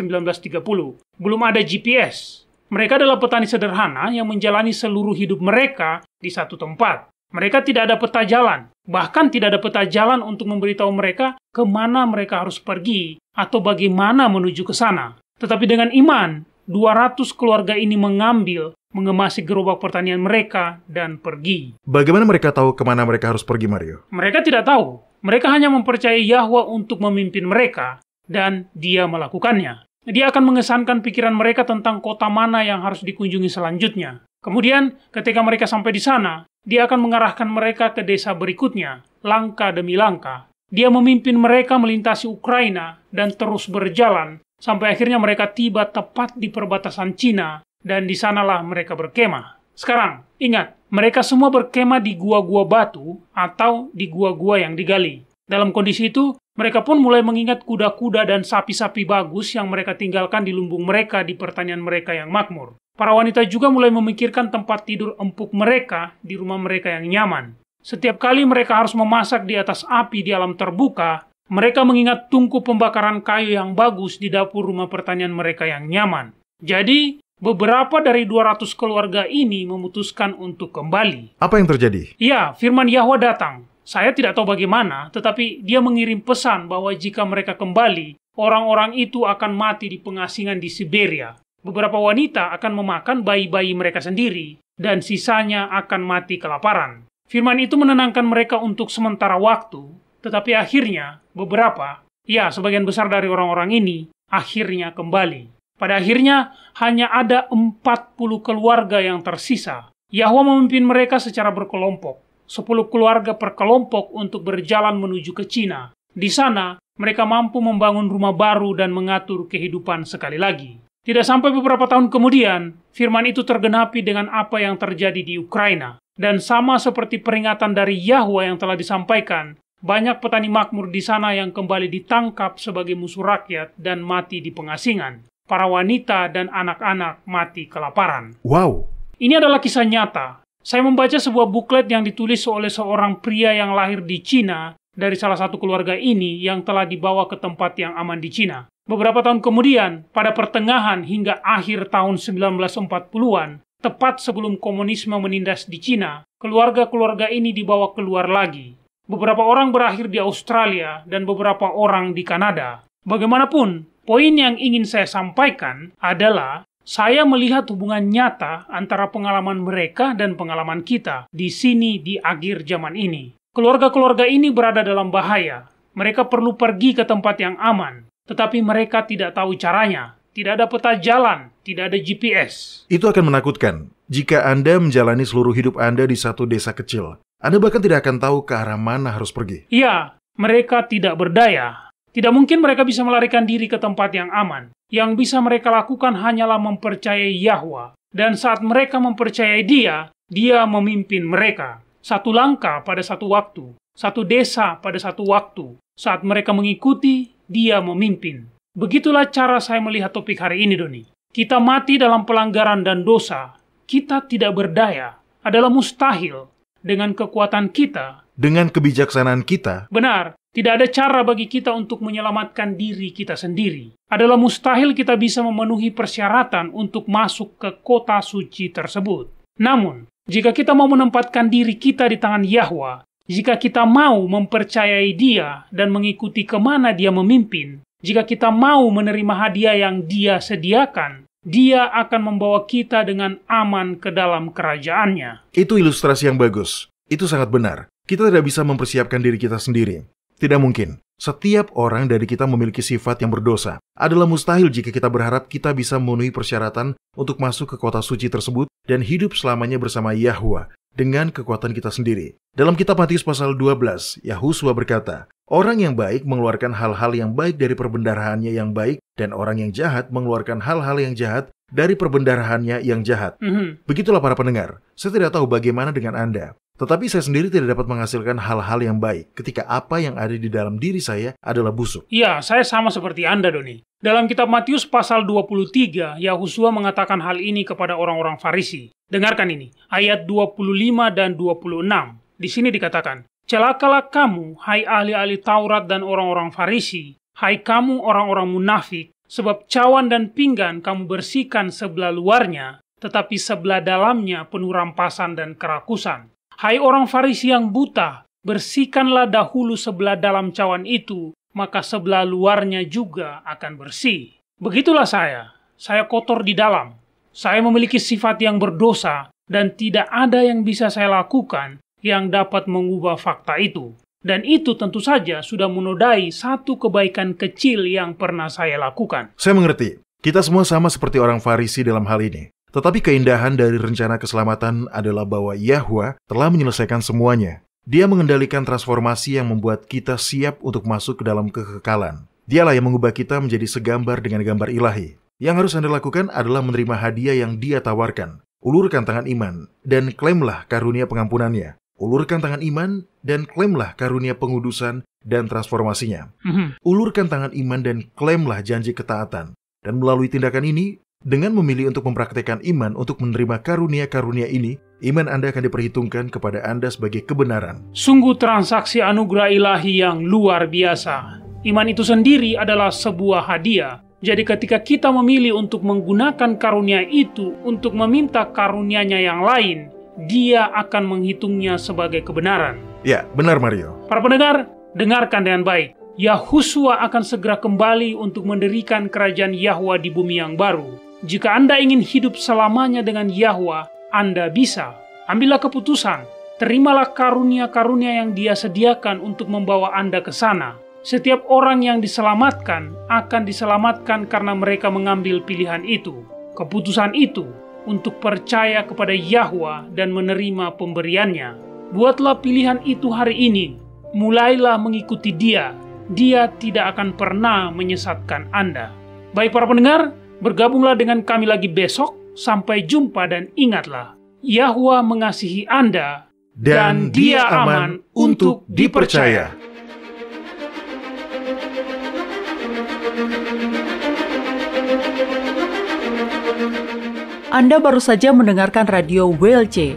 Belum ada GPS. Mereka adalah petani sederhana yang menjalani seluruh hidup mereka di satu tempat. Mereka tidak ada peta jalan. Bahkan tidak ada peta jalan untuk memberitahu mereka kemana mereka harus pergi atau bagaimana menuju ke sana. Tetapi dengan iman, 200 keluarga ini mengemasi gerobak pertanian mereka dan pergi. Bagaimana mereka tahu kemana mereka harus pergi, Mario? Mereka tidak tahu. Mereka hanya mempercayai Yahwa untuk memimpin mereka, dan Dia melakukannya. Dia akan mengesankan pikiran mereka tentang kota mana yang harus dikunjungi selanjutnya. Kemudian, ketika mereka sampai di sana, Dia akan mengarahkan mereka ke desa berikutnya, langkah demi langkah. Dia memimpin mereka melintasi Ukraina dan terus berjalan, sampai akhirnya mereka tiba tepat di perbatasan Cina, dan di sanalah mereka berkemah. Sekarang, ingat, mereka semua berkemah di gua-gua batu atau di gua-gua yang digali. Dalam kondisi itu, mereka pun mulai mengingat kuda-kuda dan sapi-sapi bagus yang mereka tinggalkan di lumbung mereka di pertanian mereka yang makmur. Para wanita juga mulai memikirkan tempat tidur empuk mereka di rumah mereka yang nyaman. Setiap kali mereka harus memasak di atas api di alam terbuka, mereka mengingat tungku pembakaran kayu yang bagus di dapur rumah pertanian mereka yang nyaman. Jadi, beberapa dari 200 keluarga ini memutuskan untuk kembali. Apa yang terjadi? Ya, firman Yahwa datang. Saya tidak tahu bagaimana, tetapi Dia mengirim pesan bahwa jika mereka kembali, orang-orang itu akan mati di pengasingan di Siberia. Beberapa wanita akan memakan bayi-bayi mereka sendiri, dan sisanya akan mati kelaparan. Firman itu menenangkan mereka untuk sementara waktu, tetapi akhirnya beberapa, ya sebagian besar dari orang-orang ini, akhirnya kembali. Pada akhirnya, hanya ada 40 keluarga yang tersisa. Yahwa memimpin mereka secara berkelompok. 10 keluarga per kelompok untuk berjalan menuju ke Cina. Di sana, mereka mampu membangun rumah baru dan mengatur kehidupan sekali lagi. Tidak sampai beberapa tahun kemudian, firman itu tergenapi dengan apa yang terjadi di Ukraina. Dan sama seperti peringatan dari Yahwa yang telah disampaikan, banyak petani makmur di sana yang kembali ditangkap sebagai musuh rakyat dan mati di pengasingan. Para wanita dan anak-anak mati kelaparan. Wow! Ini adalah kisah nyata. Saya membaca sebuah buklet yang ditulis oleh seorang pria yang lahir di Cina dari salah satu keluarga ini yang telah dibawa ke tempat yang aman di Cina. Beberapa tahun kemudian, pada pertengahan hingga akhir tahun 1940-an, tepat sebelum komunisme menindas di Cina, keluarga-keluarga ini dibawa keluar lagi. Beberapa orang berakhir di Australia dan beberapa orang di Kanada. Bagaimanapun, poin yang ingin saya sampaikan adalah saya melihat hubungan nyata antara pengalaman mereka dan pengalaman kita di sini di akhir zaman ini. Keluarga-keluarga ini berada dalam bahaya. Mereka perlu pergi ke tempat yang aman, tetapi mereka tidak tahu caranya. Tidak ada peta jalan, tidak ada GPS. Itu akan menakutkan. Jika Anda menjalani seluruh hidup Anda di satu desa kecil, Anda bahkan tidak akan tahu ke arah mana harus pergi. Iya, mereka tidak berdaya. Tidak mungkin mereka bisa melarikan diri ke tempat yang aman. Yang bisa mereka lakukan hanyalah mempercayai Yahwa. Dan saat mereka mempercayai Dia, Dia memimpin mereka. Satu langkah pada satu waktu. Satu desa pada satu waktu. Saat mereka mengikuti, Dia memimpin. Begitulah cara saya melihat topik hari ini, Doni. Kita mati dalam pelanggaran dan dosa. Kita tidak berdaya. Adalah mustahil. Dengan kekuatan kita. Dengan kebijaksanaan kita. Benar. Tidak ada cara bagi kita untuk menyelamatkan diri kita sendiri. Adalah mustahil kita bisa memenuhi persyaratan untuk masuk ke kota suci tersebut. Namun, jika kita mau menempatkan diri kita di tangan Yahwa, jika kita mau mempercayai Dia dan mengikuti kemana Dia memimpin, jika kita mau menerima hadiah yang Dia sediakan, Dia akan membawa kita dengan aman ke dalam kerajaannya. Itu ilustrasi yang bagus. Itu sangat benar. Kita tidak bisa mempersiapkan diri kita sendiri. Tidak mungkin. Setiap orang dari kita memiliki sifat yang berdosa. Adalah mustahil jika kita berharap kita bisa memenuhi persyaratan untuk masuk ke kota suci tersebut dan hidup selamanya bersama Yahwa dengan kekuatan kita sendiri. Dalam kitab Matius pasal 12, Yahusua berkata, orang yang baik mengeluarkan hal-hal yang baik dari perbendaharaannya yang baik, dan orang yang jahat mengeluarkan hal-hal yang jahat dari perbendaharaannya yang jahat. Begitulah para pendengar. Saya tidak tahu bagaimana dengan Anda. Tetapi saya sendiri tidak dapat menghasilkan hal-hal yang baik ketika apa yang ada di dalam diri saya adalah busuk. Iya, saya sama seperti Anda, Doni. Dalam kitab Matius pasal 23, Yahusua mengatakan hal ini kepada orang-orang Farisi. Dengarkan ini, ayat 25 dan 26. Di sini dikatakan, celakalah kamu, hai ahli-ahli Taurat dan orang-orang Farisi, hai kamu orang-orang munafik, sebab cawan dan pinggan kamu bersihkan sebelah luarnya, tetapi sebelah dalamnya penuh rampasan dan kerakusan. Hai orang Farisi yang buta, bersihkanlah dahulu sebelah dalam cawan itu, maka sebelah luarnya juga akan bersih. Begitulah saya kotor di dalam. Saya memiliki sifat yang berdosa, dan tidak ada yang bisa saya lakukan yang dapat mengubah fakta itu. Dan itu tentu saja sudah menodai satu kebaikan kecil yang pernah saya lakukan. Saya mengerti. Kita semua sama seperti orang Farisi dalam hal ini. Tetapi keindahan dari rencana keselamatan adalah bahwa Yahwa telah menyelesaikan semuanya. Dia mengendalikan transformasi yang membuat kita siap untuk masuk ke dalam kekekalan. Dialah yang mengubah kita menjadi segambar dengan gambar ilahi. Yang harus Anda lakukan adalah menerima hadiah yang Dia tawarkan. Ulurkan tangan iman dan klaimlah karunia pengampunannya. Ulurkan tangan iman dan klaimlah karunia pengudusan dan transformasinya. Ulurkan tangan iman dan klaimlah janji ketaatan. Dan melalui tindakan ini, dengan memilih untuk mempraktekkan iman untuk menerima karunia-karunia ini, iman Anda akan diperhitungkan kepada Anda sebagai kebenaran. Sungguh transaksi anugerah ilahi yang luar biasa. Iman itu sendiri adalah sebuah hadiah. Jadi ketika kita memilih untuk menggunakan karunia itu untuk meminta karunia-Nya yang lain, Dia akan menghitungnya sebagai kebenaran. Ya, benar Mario. Para pendengar, dengarkan dengan baik. Yahusua akan segera kembali untuk mendirikan kerajaan Yahwa di bumi yang baru. Jika Anda ingin hidup selamanya dengan Yahwa, Anda bisa. Ambillah keputusan. Terimalah karunia-karunia yang Dia sediakan untuk membawa Anda ke sana. Setiap orang yang diselamatkan akan diselamatkan karena mereka mengambil pilihan itu. Keputusan itu untuk percaya kepada Yahwa dan menerima pemberiannya. Buatlah pilihan itu hari ini. Mulailah mengikuti Dia. Dia tidak akan pernah menyesatkan Anda. Baik para pendengar, bergabunglah dengan kami lagi besok. Sampai jumpa dan ingatlah, Yahwa mengasihi Anda dan Dia aman untuk dipercaya. Anda baru saja mendengarkan radio WLC.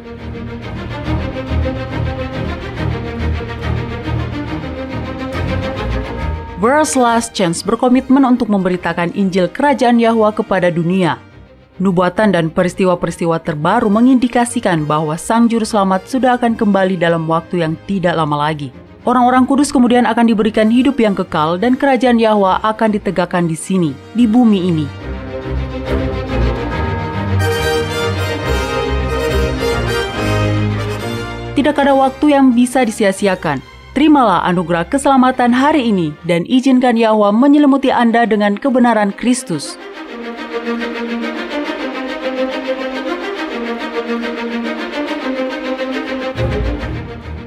World's Last Chance berkomitmen untuk memberitakan Injil Kerajaan Yahwa kepada dunia. Nubuatan dan peristiwa-peristiwa terbaru mengindikasikan bahwa Sang Juru Selamat sudah akan kembali dalam waktu yang tidak lama lagi. Orang-orang kudus kemudian akan diberikan hidup yang kekal dan Kerajaan Yahwa akan ditegakkan di sini, di bumi ini. Tidak ada waktu yang bisa disia-siakan. Terimalah anugerah keselamatan hari ini dan izinkan Yahwa menyelimuti Anda dengan kebenaran Kristus.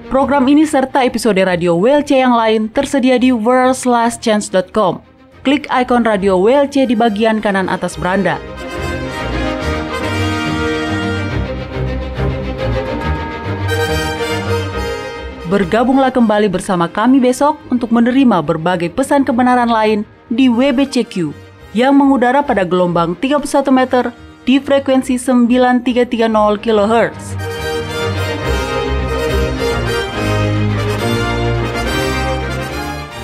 Program ini serta episode radio WLC yang lain tersedia di worldslastchance.com. Klik ikon radio WLC di bagian kanan atas beranda. Bergabunglah kembali bersama kami besok untuk menerima berbagai pesan kebenaran lain di WBCQ yang mengudara pada gelombang 31 meter di frekuensi 9330 kHz.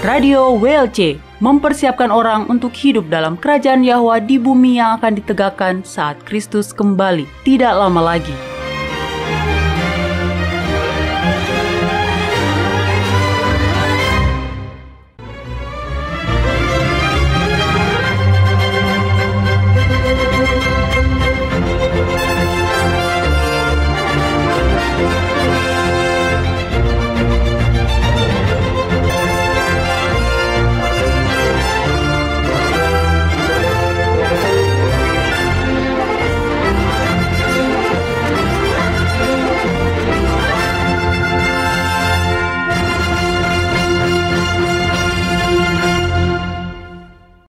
Radio WLC mempersiapkan orang untuk hidup dalam kerajaan Yahwa di bumi yang akan ditegakkan saat Kristus kembali tidak lama lagi.